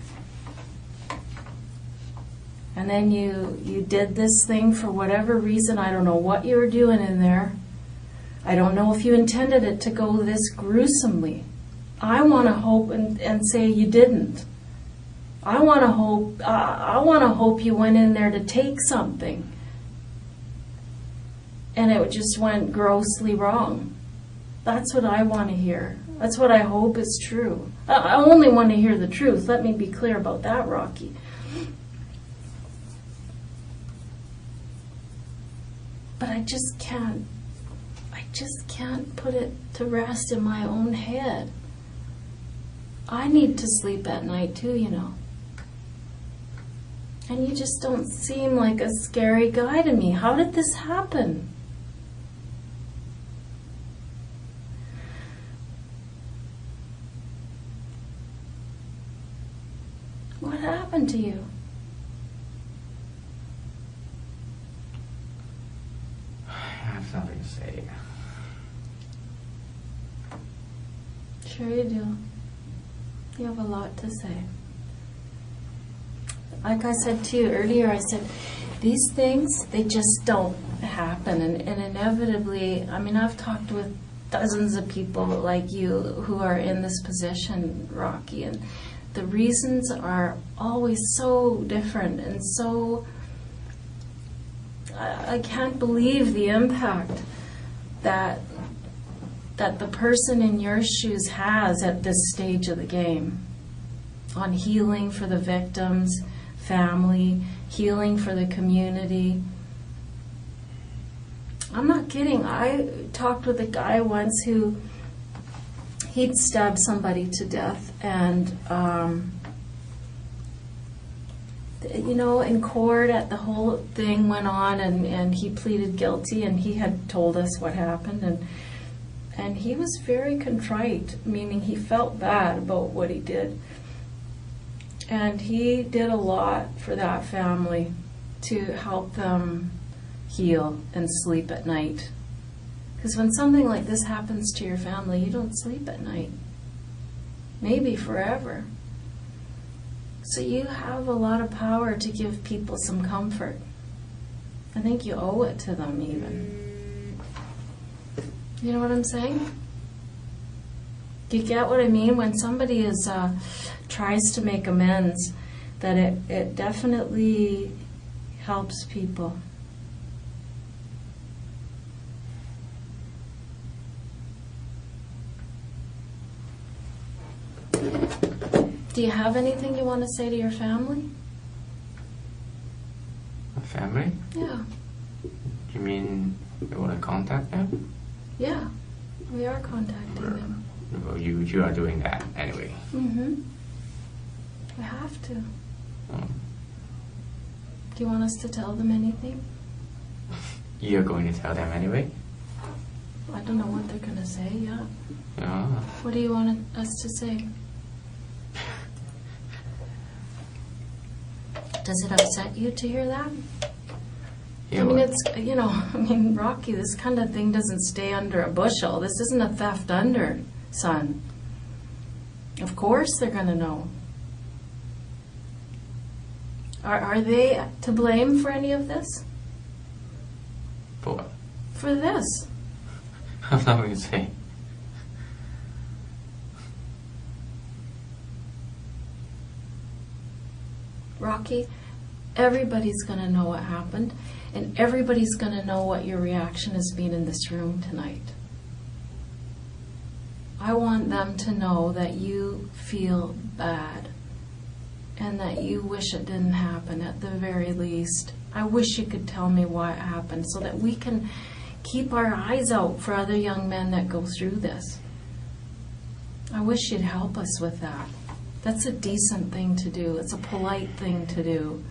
And then you did this thing for whatever reason. I don't know what you were doing in there. I don't know if you intended it to go this gruesomely. I want to hope and say you didn't. I want to hope you went in there to take something, and it just went grossly wrong. That's what I want to hear. That's what I hope is true. I only want to hear the truth. Let me be clear about that, Rocky. But I just can't put it to rest in my own head. I need to sleep at night too, you know. And you just don't seem like a scary guy to me. How did this happen? What happened to you? I have something to say. Sure you do. You have a lot to say. Like I said to you earlier, I said, these things, they just don't happen. And inevitably, I mean, I've talked with dozens of people like you who are in this position, Rocky, and the reasons are always so different and so... I can't believe the impact that the person in your shoes has at this stage of the game on healing for the victims, family, healing for the community. I'm not kidding. I talked with a guy once who he'd stabbed somebody to death, and you know, in court, the whole thing went on, and he pleaded guilty, and he had told us what happened, and he was very contrite, meaning he felt bad about what he did. And he did a lot for that family to help them heal and sleep at night. Because when something like this happens to your family, you don't sleep at night. Maybe forever. So you have a lot of power to give people some comfort. I think you owe it to them even. You know what I'm saying? Do you get what I mean? When somebody tries to make amends, that it definitely helps people. Do you have anything you want to say to your family? My family? Yeah. You mean you want to contact them? Yeah, we are contacting them. Well, you are doing that anyway. Mm-hmm. We have to. Oh. Do you want us to tell them anything? You're going to tell them anyway? I don't know what they're going to say, yeah. Yeah. What do you want us to say? Does it upset you to hear that? Yeah, I mean, what? it's, you know, I mean, Rocky, this kind of thing doesn't stay under a bushel. This isn't a theft under, son. Of course they're going to know. Are they to blame for any of this? For what? For this. I'm not going to say. Rocky, everybody's going to know what happened, and everybody's going to know what your reaction has been in this room tonight. I want them to know that you feel bad and that you wish it didn't happen at the very least. I wish you could tell me why it happened so that we can keep our eyes out for other young men that go through this. I wish you'd help us with that. That's a decent thing to do. It's a polite thing to do.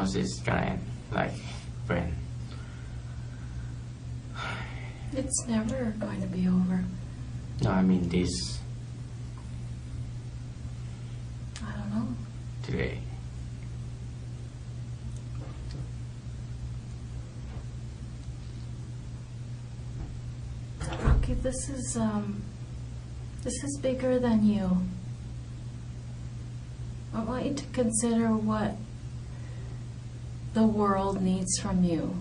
How's this gonna end? Like, when? It's never going to be over. No, I mean this I don't know. today. Rocky, this is bigger than you. I want you to consider what the world needs from you.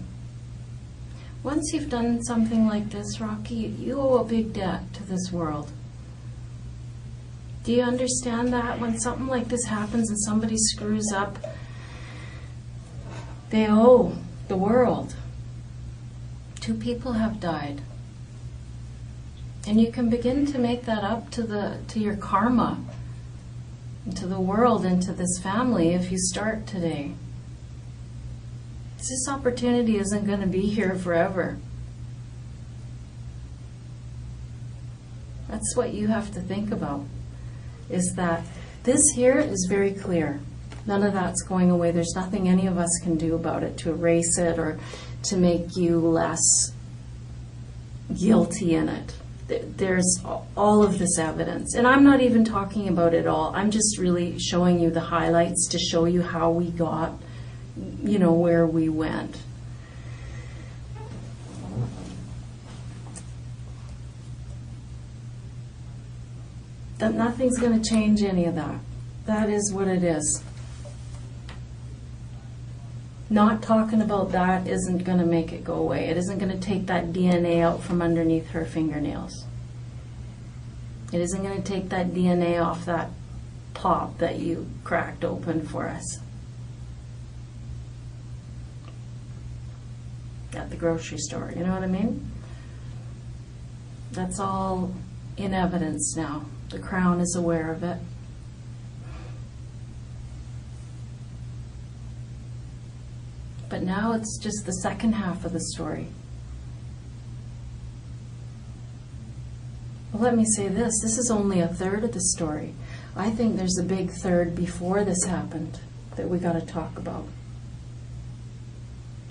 Once you've done something like this, Rocky, you owe a big debt to this world. Do you understand that? When something like this happens and somebody screws up, they owe the world. 2 people have died. And you can begin to make that up to your karma, and to the world, and to this family if you start today. This opportunity isn't going to be here forever. That's what you have to think about, is that this here is very clear. None of that's going away. There's nothing any of us can do about it to erase it or to make you less guilty in it. There's all of this evidence. And I'm not even talking about it all. I'm just really showing you the highlights to show you how we got, where we went. That nothing's going to change any of that. That is what it is. Not talking about that isn't going to make it go away. It isn't going to take that DNA out from underneath her fingernails. It isn't going to take that DNA off that pop that you cracked open for us at the grocery store. You know what I mean? That's all in evidence now. The Crown is aware of it. But now it's just the second half of the story. Well, let me say this. This is only a third of the story. I think there's a big third before this happened that we got to talk about.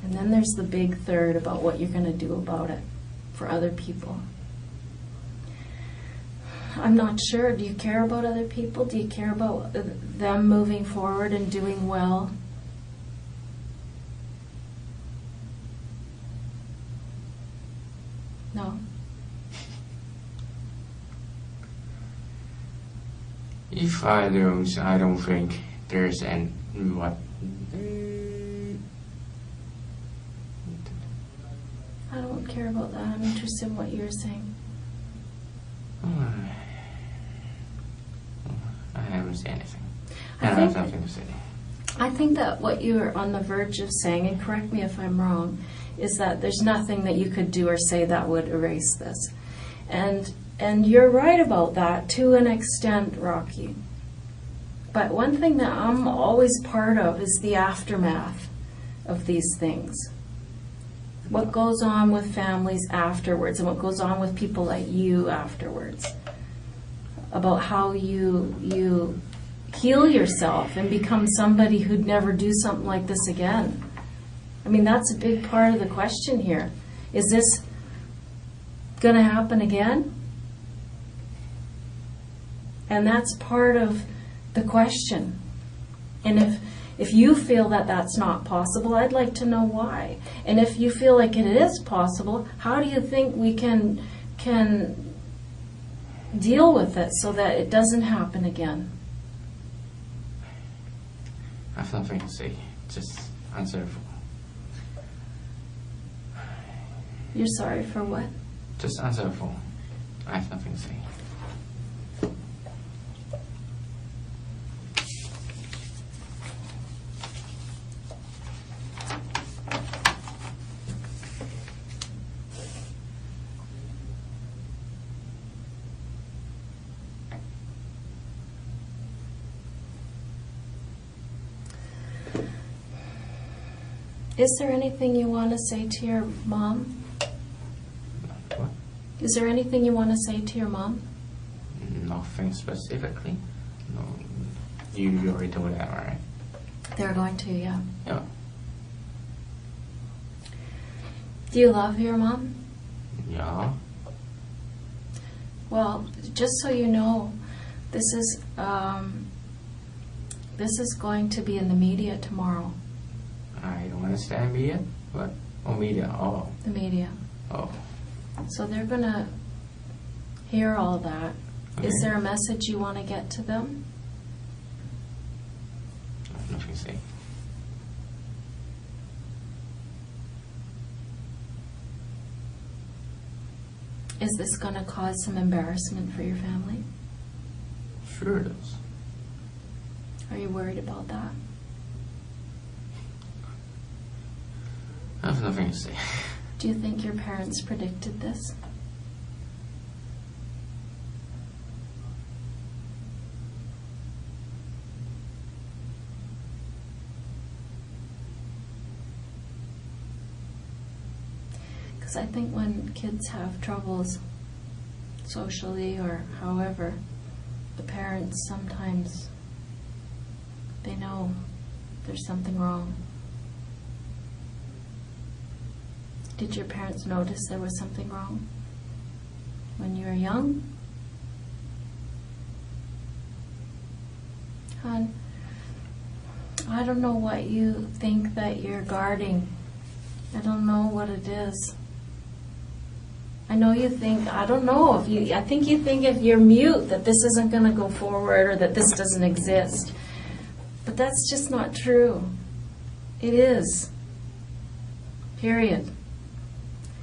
And then there's the big third about what you're going to do about it for other people. I'm not sure. Do you care about other people? Do you care about them moving forward and doing well? No. If I don't think there's an what. I don't care about that. I'm interested in what you're saying. I haven't said anything. I I think- have nothing to say. I think that what you're on the verge of saying, and correct me if I'm wrong, is that there's nothing that you could do or say that would erase this. And you're right about that to an extent, Rocky. But one thing that I'm always part of is the aftermath of these things. What goes on with families afterwards and what goes on with people like you afterwards. About how you heal yourself and become somebody who'd never do something like this again. I mean, that's a big part of the question here. Is this going to happen again? And that's part of the question. And if you feel that that's not possible, I'd like to know why. And if you feel like it is possible, how do you think we can deal with it so that it doesn't happen again? I have nothing to say. Just answer. You're sorry for what? Just answer the phone. I have nothing to say. Is there anything you want to say to your mom? What? Is there anything you want to say to your mom? Nothing specifically. No, you already told that, right? They're going to, yeah. Yeah. Do you love your mom? Yeah. Well, just so you know, this is going to be in the media tomorrow. I don't understand media. What? Oh, media. Oh. The media. Oh. So they're going to hear all that. Okay. Is there a message you want to get to them? I have nothing to say. Is this going to cause some embarrassment for your family? Sure it is. Are you worried about that? I have nothing to say. Do you think your parents predicted this? Because I think when kids have troubles socially or however, the parents sometimes, they know there's something wrong. Did your parents notice there was something wrong when you were young? Hon, I don't know what you think that you're guarding. I don't know what it is. I know you think, I don't know, I think you think if you're mute that this isn't going to go forward or that this doesn't exist. But that's just not true. It is. Period.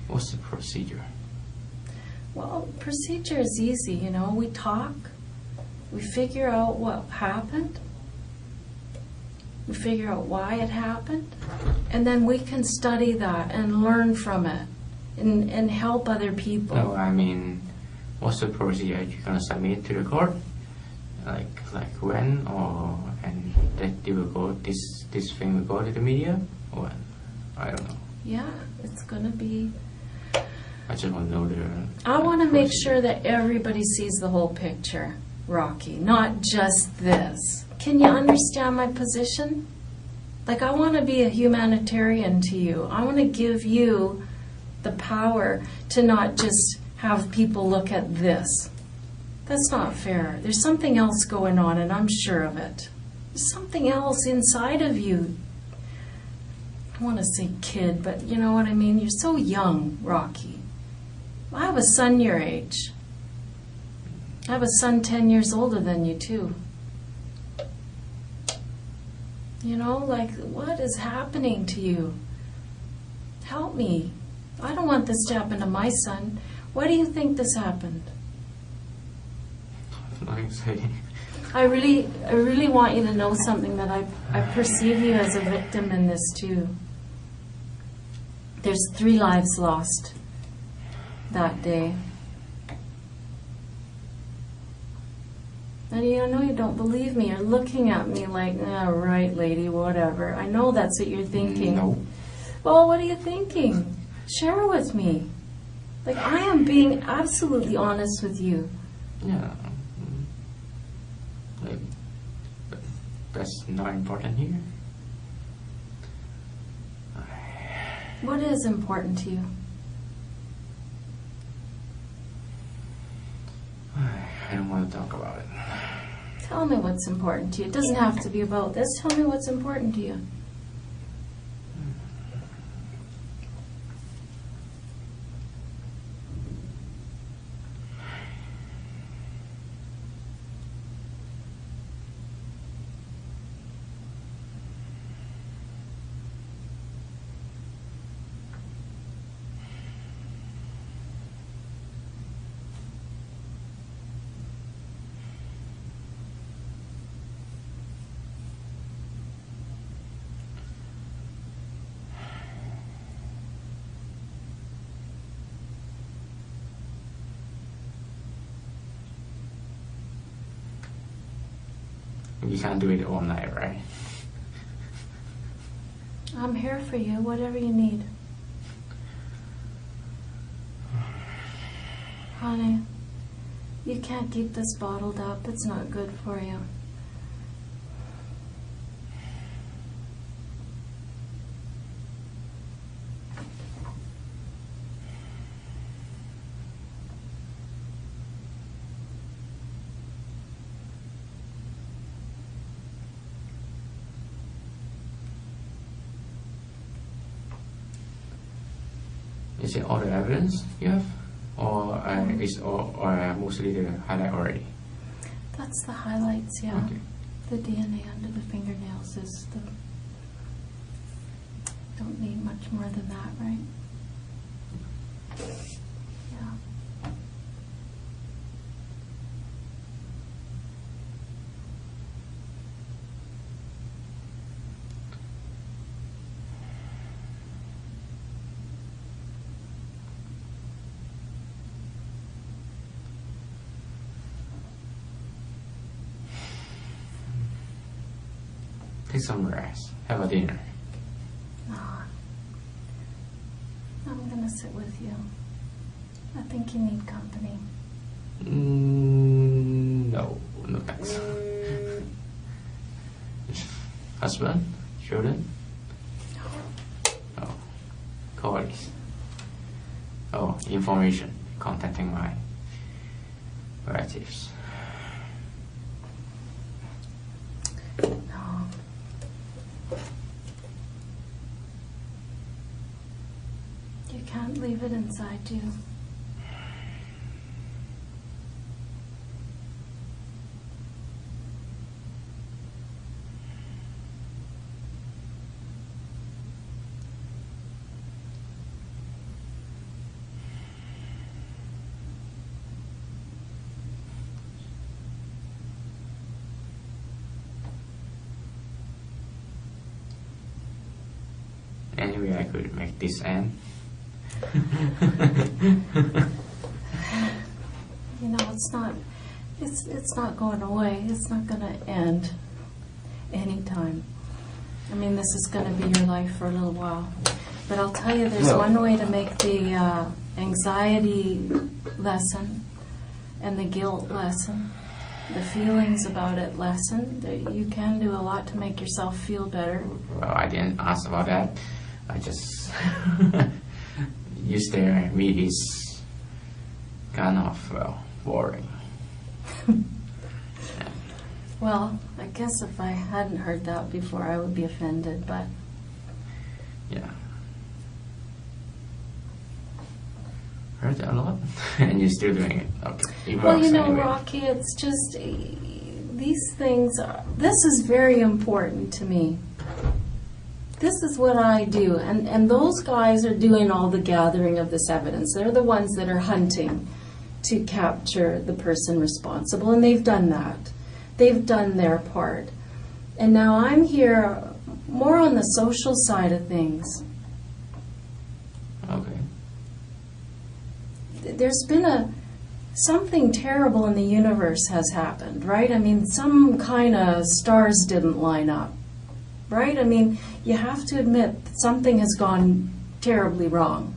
What's the procedure? Well, procedure is easy, you know. We talk. We figure out what happened. We figure out why it happened. And then we can study that and learn from it and help other people. No, I mean, what's the procedure? You're gonna submit to the court, like when, or and that they will go. This thing will go to the media, or I don't know. Yeah, it's gonna be. I just want to know the. I want to make sure that everybody sees the whole picture, Rocky, not just this. Can you understand my position? Like, I want to be a humanitarian to you. I want to give you the power to not just have people look at this. That's not fair. There's something else going on, and I'm sure of it. There's something else inside of you. I want to say kid, but you know what I mean? You're so young, Rocky. I have a son your age. I have a son 10 years older than you, too. You know, like, what is happening to you? Help me. I don't want this to happen to my son. Why do you think this happened? Nothing to say. I really want you to know something, that I perceive you as a victim in this, too. There's 3 lives lost that day. And I know you don't believe me. You're looking at me like, right, lady, whatever. I know that's what you're thinking. No. Well, what are you thinking? Share with me. Like, I am being absolutely honest with you. Yeah. Like, but that's not important here. What is important to you? I don't want to talk about it. Tell me what's important to you. It doesn't have to be about this. Tell me what's important to you. You can't do it all night, right? I'm here for you, whatever you need. Honey, you can't keep this bottled up. It's not good for you. Is it all the evidence you have? Or is or mostly the highlight already? That's the highlights, yeah. Okay. The DNA under the fingernails is the... Don't need much more than that, right? Yeah. Take some rest. Have a dinner. No. I'm gonna sit with you. I think you need company. No thanks. Husband? Children? Oh, colleagues. Oh, information. Contacting my relatives. No. You can't leave it inside you. Anyway, I could make this end. You know, it's not going away. It's not going to end anytime. I mean, this is going to be your life for a little while. But I'll tell you, there's one way to make the anxiety lessen and the guilt lessen, the feelings about it lessen. That you can do a lot to make yourself feel better. Well, I didn't ask about that. I just you stare at me is kind of boring. Well, I guess if I hadn't heard that before, I would be offended, but... Yeah. Heard that a lot? And you're still doing it. Okay. It Well, works you know, anyway. Rocky, it's just... These things are... This is very important to me. This is what I do. And those guys are doing all the gathering of this evidence. They're the ones that are hunting to capture the person responsible, and they've done that. They've done their part. And now I'm here more on the social side of things. Okay. There's been something terrible in the universe has happened, right? I mean, some kind of stars didn't line up, right? I mean, you have to admit that something has gone terribly wrong.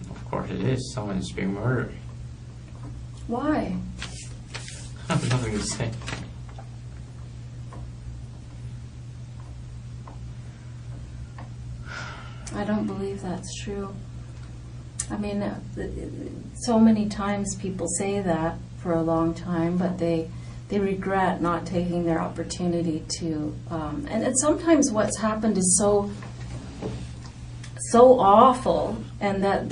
Of course it is. Someone is being murdered. Why? I have nothing to say. I don't believe that's true. I mean, so many times people say that for a long time, but they regret not taking their opportunity to. And sometimes what's happened is so awful, and that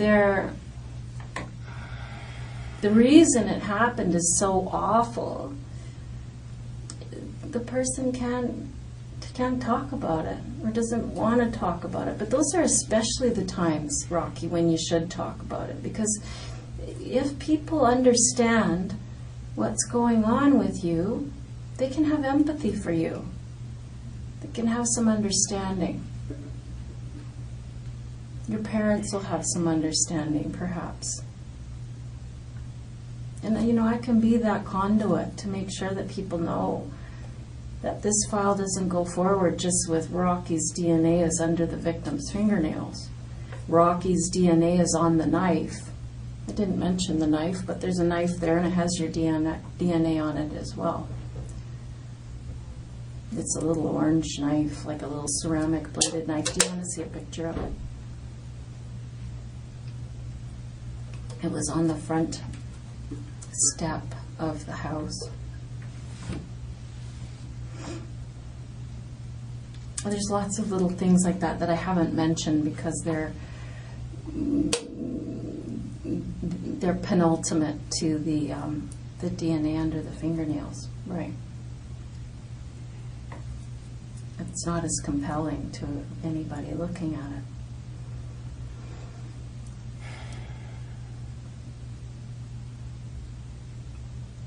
the reason it happened is so awful. The person can't talk about it or doesn't want to talk about it. But those are especially the times, Rocky, when you should talk about it. Because if people understand what's going on with you, they can have empathy for you. They can have some understanding. Your parents will have some understanding, perhaps. And, you know, I can be that conduit to make sure that people know that this file doesn't go forward just with Rocky's DNA is under the victim's fingernails. Rocky's DNA is on the knife. I didn't mention the knife, but there's a knife there and it has your DNA on it as well. It's a little orange knife, like a little ceramic bladed knife. Do you want to see a picture of it? It was on the front step of the house. there's lots of little things like that I haven't mentioned because they're penultimate to the DNA under the fingernails, right? It's not as compelling to anybody looking at it.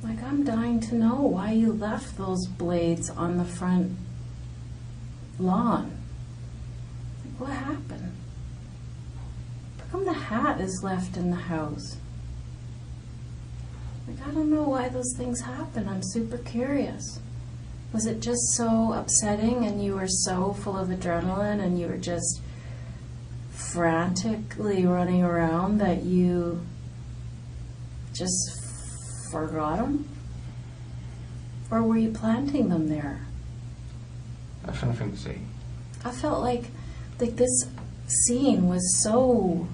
Like, I'm dying to know why you left those blades on the front lawn. Like, what happened? How come the hat is left in the house? Like, I don't know why those things happen. I'm super curious. Was it just so upsetting and you were so full of adrenaline and you were just frantically running around that you just forgot them? Or were you planting them there? I have something to say. I felt like this scene was so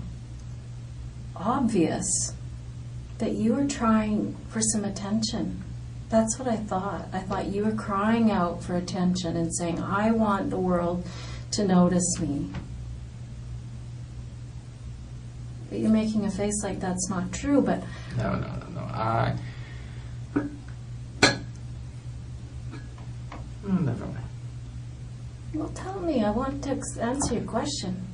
obvious that you were trying for some attention. That's what I thought. I thought you were crying out for attention and saying, I want the world to notice me. But you're making a face like that's not true, but... No. Never mind. Well, tell me. I want to answer your question.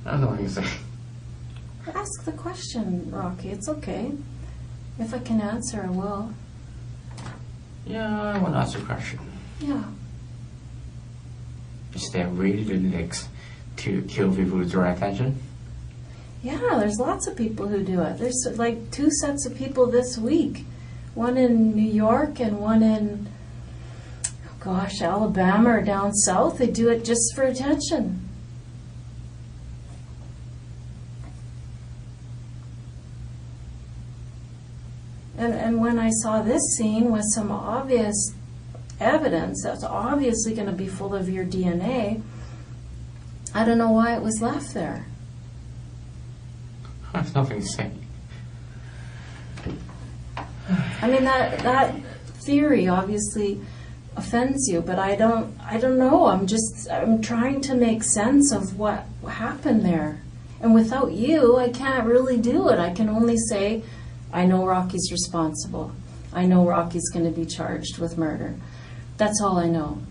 I don't know what you say. Ask the question, Rocky. It's okay. If I can answer, I will. Yeah, I want to ask a question. Yeah. Is there really the next to kill people to draw attention? Yeah, there's lots of people who do it. There's like 2 sets of people this week. One in New York and one in, Alabama or down south. They do it just for attention. And when I saw this scene with some obvious evidence that's obviously going to be full of your DNA, I don't know why it was left there. I have nothing to say. I mean, that theory obviously offends you, but I don't know. I'm trying to make sense of what happened there. And without you, I can't really do it. I can only say, I know Rocky's responsible. I know Rocky's going to be charged with murder. That's all I know.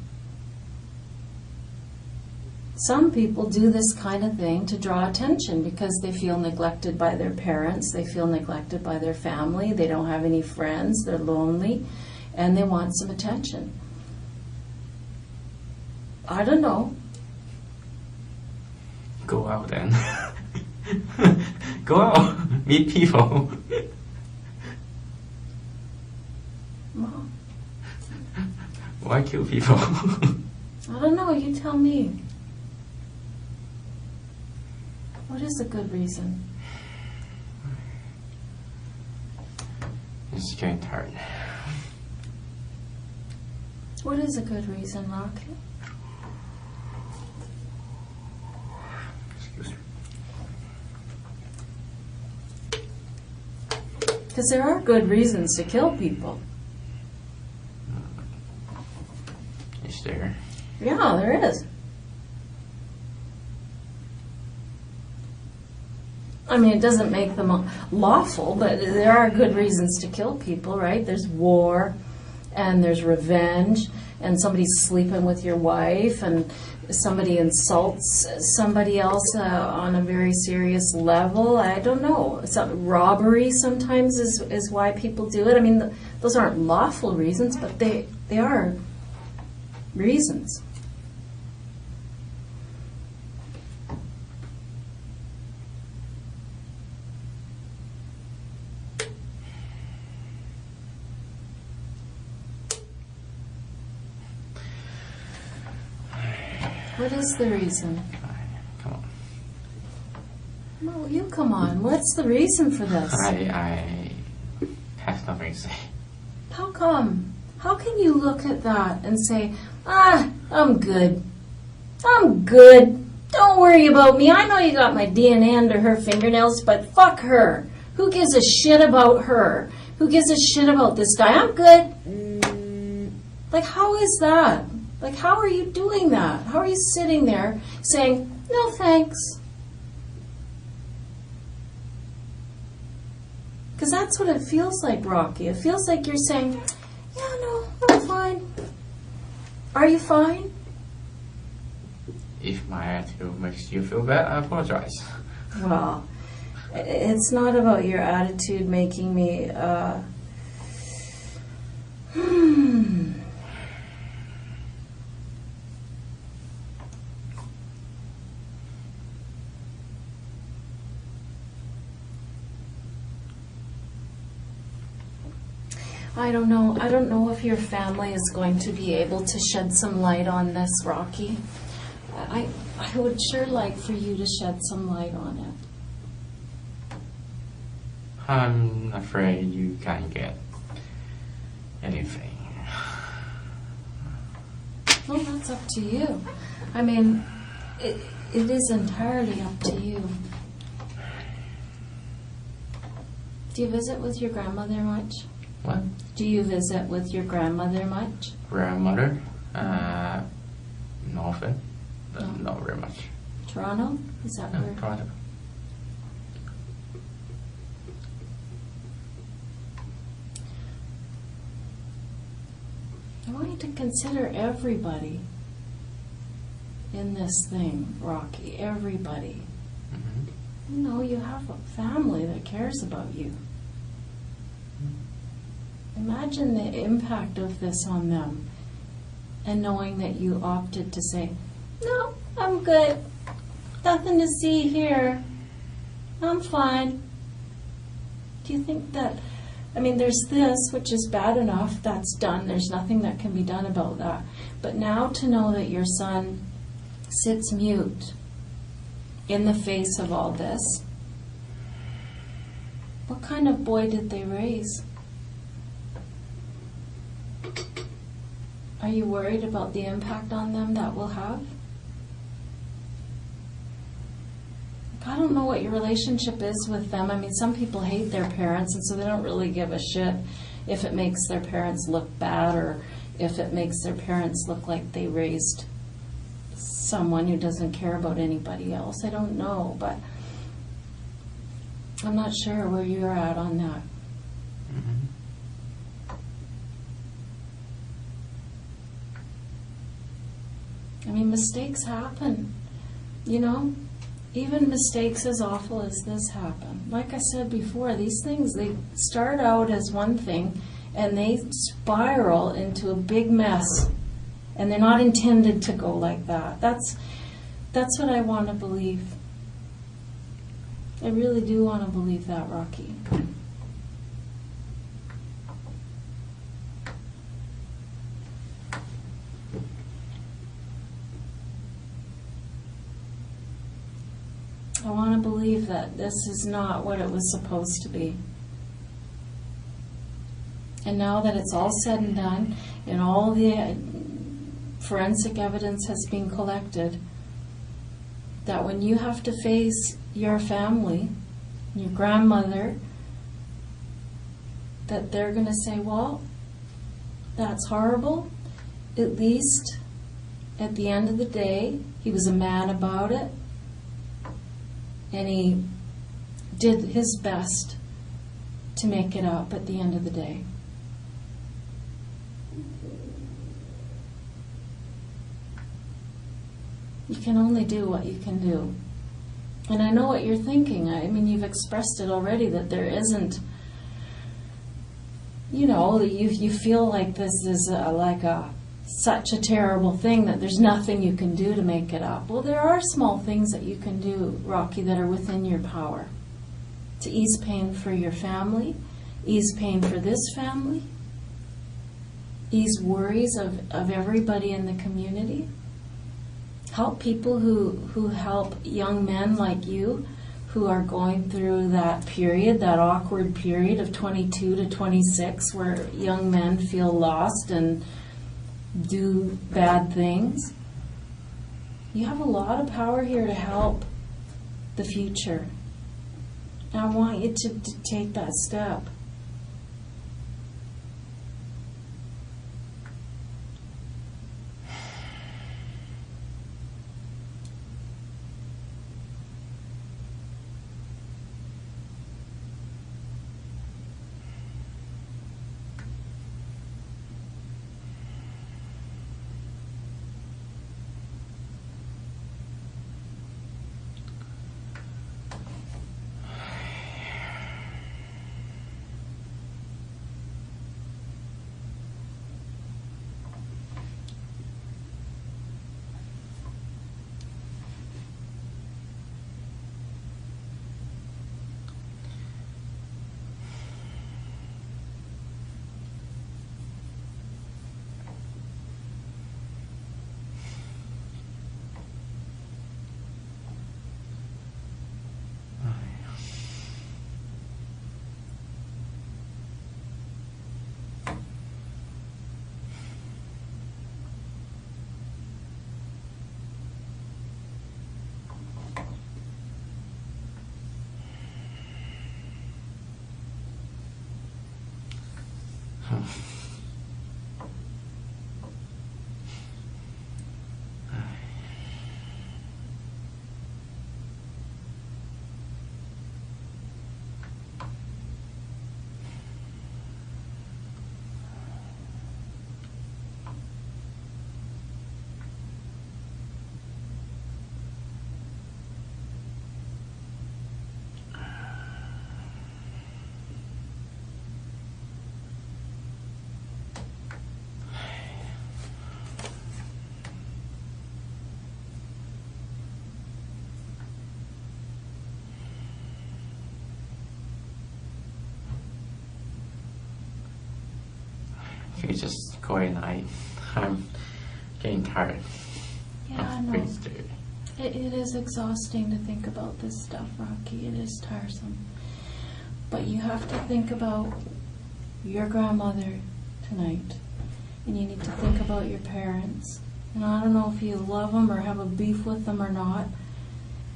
Some people do this kind of thing to draw attention because they feel neglected by their parents, they feel neglected by their family, they don't have any friends, they're lonely, and they want some attention. I don't know. Go out then. Go out. Meet people. Mom. Why kill people? I don't know, you tell me. What is a good reason? It's getting tired. What is a good reason, Rocky? Excuse me. Because there are good reasons to kill people. Is there? Yeah, there is. I mean, it doesn't make them lawful, but there are good reasons to kill people, right? There's war, and there's revenge, and somebody's sleeping with your wife, and somebody insults somebody else on a very serious level. I don't know. Robbery sometimes is why people do it. I mean, those aren't lawful reasons, but they are reasons. What is the reason? Come on. No, you come on. What's the reason for this? I have nothing to say. How come? How can you look at that and say, I'm good. I'm good. Don't worry about me. I know you got my DNA under her fingernails, but fuck her. Who gives a shit about her? Who gives a shit about this guy? I'm good. Like, how is that? Like, how are you doing that? How are you sitting there saying, no thanks? Because that's what it feels like, Rocky. It feels like you're saying, yeah, no, I'm fine. Are you fine? If my attitude makes you feel bad, I apologize. Well, it's not about your attitude making me, I don't know. I don't know if your family is going to be able to shed some light on this, Rocky. I would sure like for you to shed some light on it. I'm afraid you can't get anything. Well, that's up to you. I mean, it is entirely up to you. Do you visit with your grandmother much? What? Do you visit with your grandmother much? Grandmother? Not often, but No. not very much. Toronto? Is that where? Toronto. I want you to consider everybody in this thing, Rocky. Everybody. Mm-hmm. You know, you have a family that cares about you. Imagine the impact of this on them, and knowing that you opted to say, no, I'm good. Nothing to see here. I'm fine. Do you think that, I mean, there's this, which is bad enough, that's done. There's nothing that can be done about that. But now to know that your son sits mute in the face of all this, what kind of boy did they raise? Are you worried about the impact on them that will have? I don't know what your relationship is with them. I mean, some people hate their parents, and so they don't really give a shit if it makes their parents look bad or if it makes their parents look like they raised someone who doesn't care about anybody else. I don't know, but I'm not sure where you're at on that. Mm-hmm. I mean, mistakes happen, you know? Even mistakes as awful as this happen. Like I said before, these things, they start out as one thing and they spiral into a big mess. And they're not intended to go like that. That's what I want to believe. I really do want to believe that, Rocky. I want to believe that this is not what it was supposed to be. And now that it's all said and done, and all the forensic evidence has been collected, that when you have to face your family, your grandmother, that they're going to say, well, that's horrible. At least at the end of the day, he was a man about it. And he did his best to make it up at the end of the day. You can only do what you can do. And I know what you're thinking. I mean, you've expressed it already, that there isn't, you know, you feel like this is such a terrible thing that there's nothing you can do to make it up. Well, there are small things that you can do, Rocky, that are within your power. To ease pain for your family, ease pain for this family, ease worries of everybody in the community. Help people who help young men like you who are going through that period, that awkward period of 22 to 26 where young men feel lost and do bad things. You have a lot of power here to help the future. And I want you to take that step. You just go at night. I'm getting tired. Yeah, I of know. things to do. It is exhausting to think about this stuff, Rocky. It is tiresome. But you have to think about your grandmother tonight. And you need to think about your parents. And I don't know if you love them or have a beef with them or not,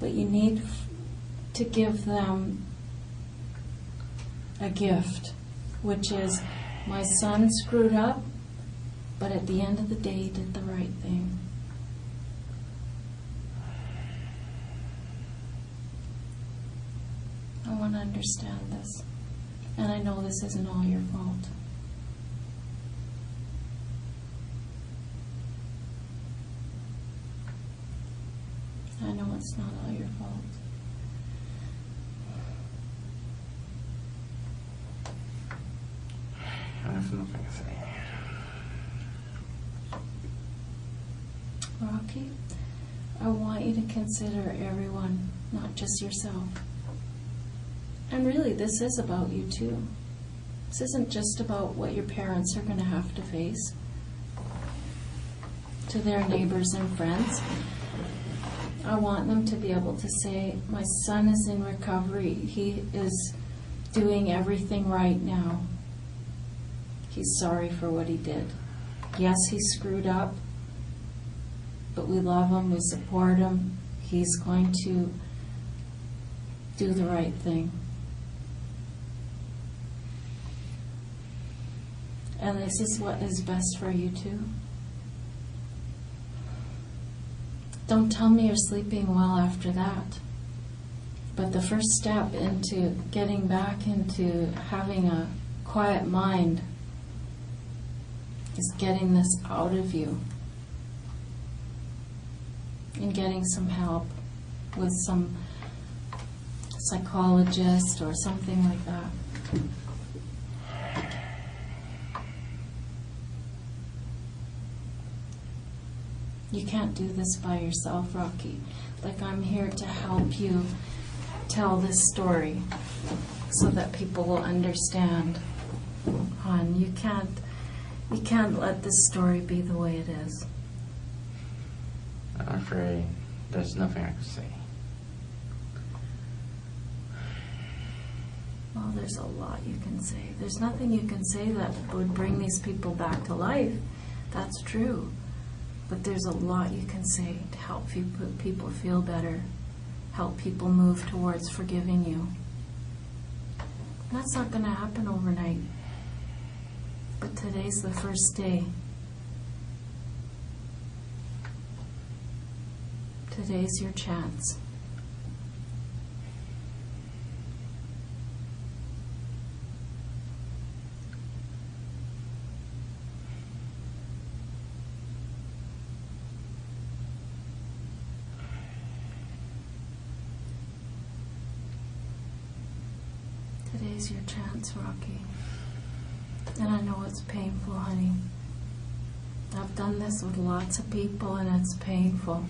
but you need to give them a gift, which is, my son screwed up, but at the end of the day, he did the right thing. I want to understand this. And I know this isn't all your fault. I know it's not all your fault. I have nothing to say. Rocky, I want you to consider everyone, not just yourself. And really, this is about you too. This isn't just about what your parents are going to have to face to their neighbors and friends. I want them to be able to say, my son is in recovery. He is doing everything right now. He's sorry for what he did. Yes, he screwed up, but we love him, we support him. He's going to do the right thing. And this is what is best for you too. Don't tell me you're sleeping well after that. But the first step into getting back into having a quiet mind is getting this out of you and getting some help with some psychologist or something like that. You can't do this by yourself, Rocky. Like, I'm here to help you tell this story so that people will understand. Hon, you can't let this story be the way it is. I'm afraid there's nothing I can say. Well, there's a lot you can say. There's nothing you can say that would bring these people back to life. That's true. But there's a lot you can say to help people feel better, help people move towards forgiving you. That's not going to happen overnight. But today's the first day. Today's your chance. Today's your chance, Rocky. And I know it's painful, honey. I've done this with lots of people and it's painful.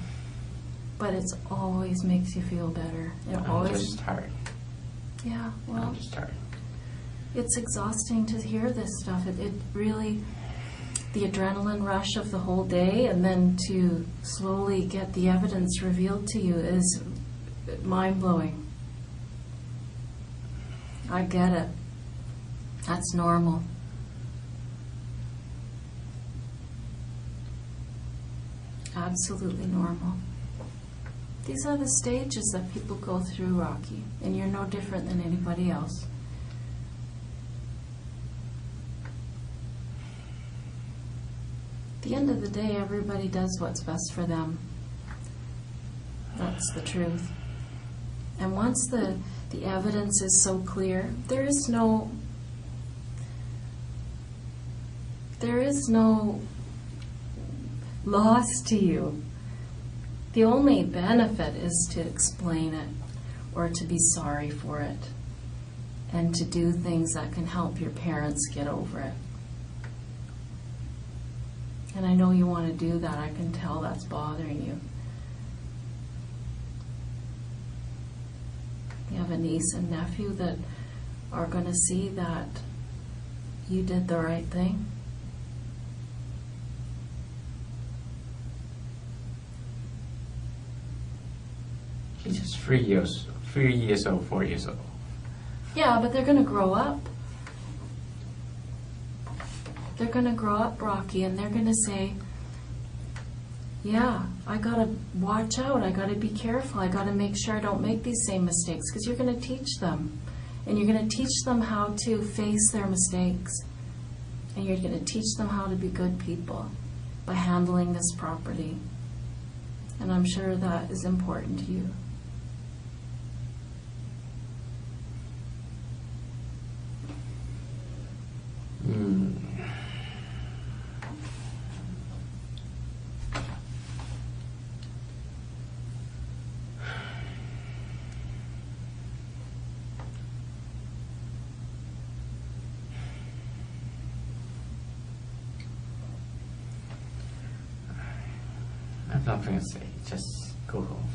But it always makes you feel better. I'm just tired. Yeah, well, I'm just tired. It's exhausting to hear this stuff. It really, the adrenaline rush of the whole day and then to slowly get the evidence revealed to you is mind-blowing. I get it. That's normal. Absolutely normal. These are the stages that people go through, Rocky, and you're no different than anybody else. At the end of the day, everybody does what's best for them. That's the truth. And once the evidence is so clear, there is no loss to you. The only benefit is to explain it or to be sorry for it and to do things that can help your parents get over it. And I know you want to do that. I can tell that's bothering you. You have a niece and nephew that are going to see that you did the right thing. He's just 3 years old, 4 years old. Yeah, but they're going to grow up. They're going to grow up, Rocky, and they're going to say, yeah, I got to watch out. I got to be careful. I got to make sure I don't make these same mistakes, because you're going to teach them. And you're going to teach them how to face their mistakes. And you're going to teach them how to be good people by handling this property. And I'm sure that is important to you. I have nothing to say. Just go home.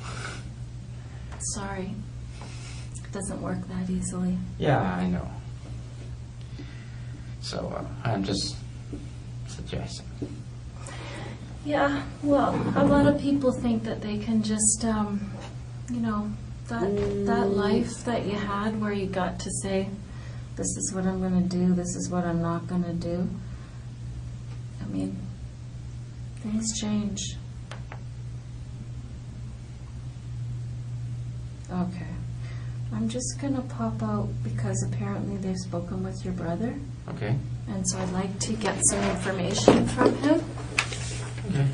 Sorry. It doesn't work that easily. Yeah, I know. So I'm just suggesting. Yeah, well, a lot of people think that they can just, that life that you had where you got to say, this is what I'm going to do, this is what I'm not going to do. I mean, things change. Okay. I'm just going to pop out because apparently they've spoken with your brother. Okay. And so I'd like to get some information from him. Okay.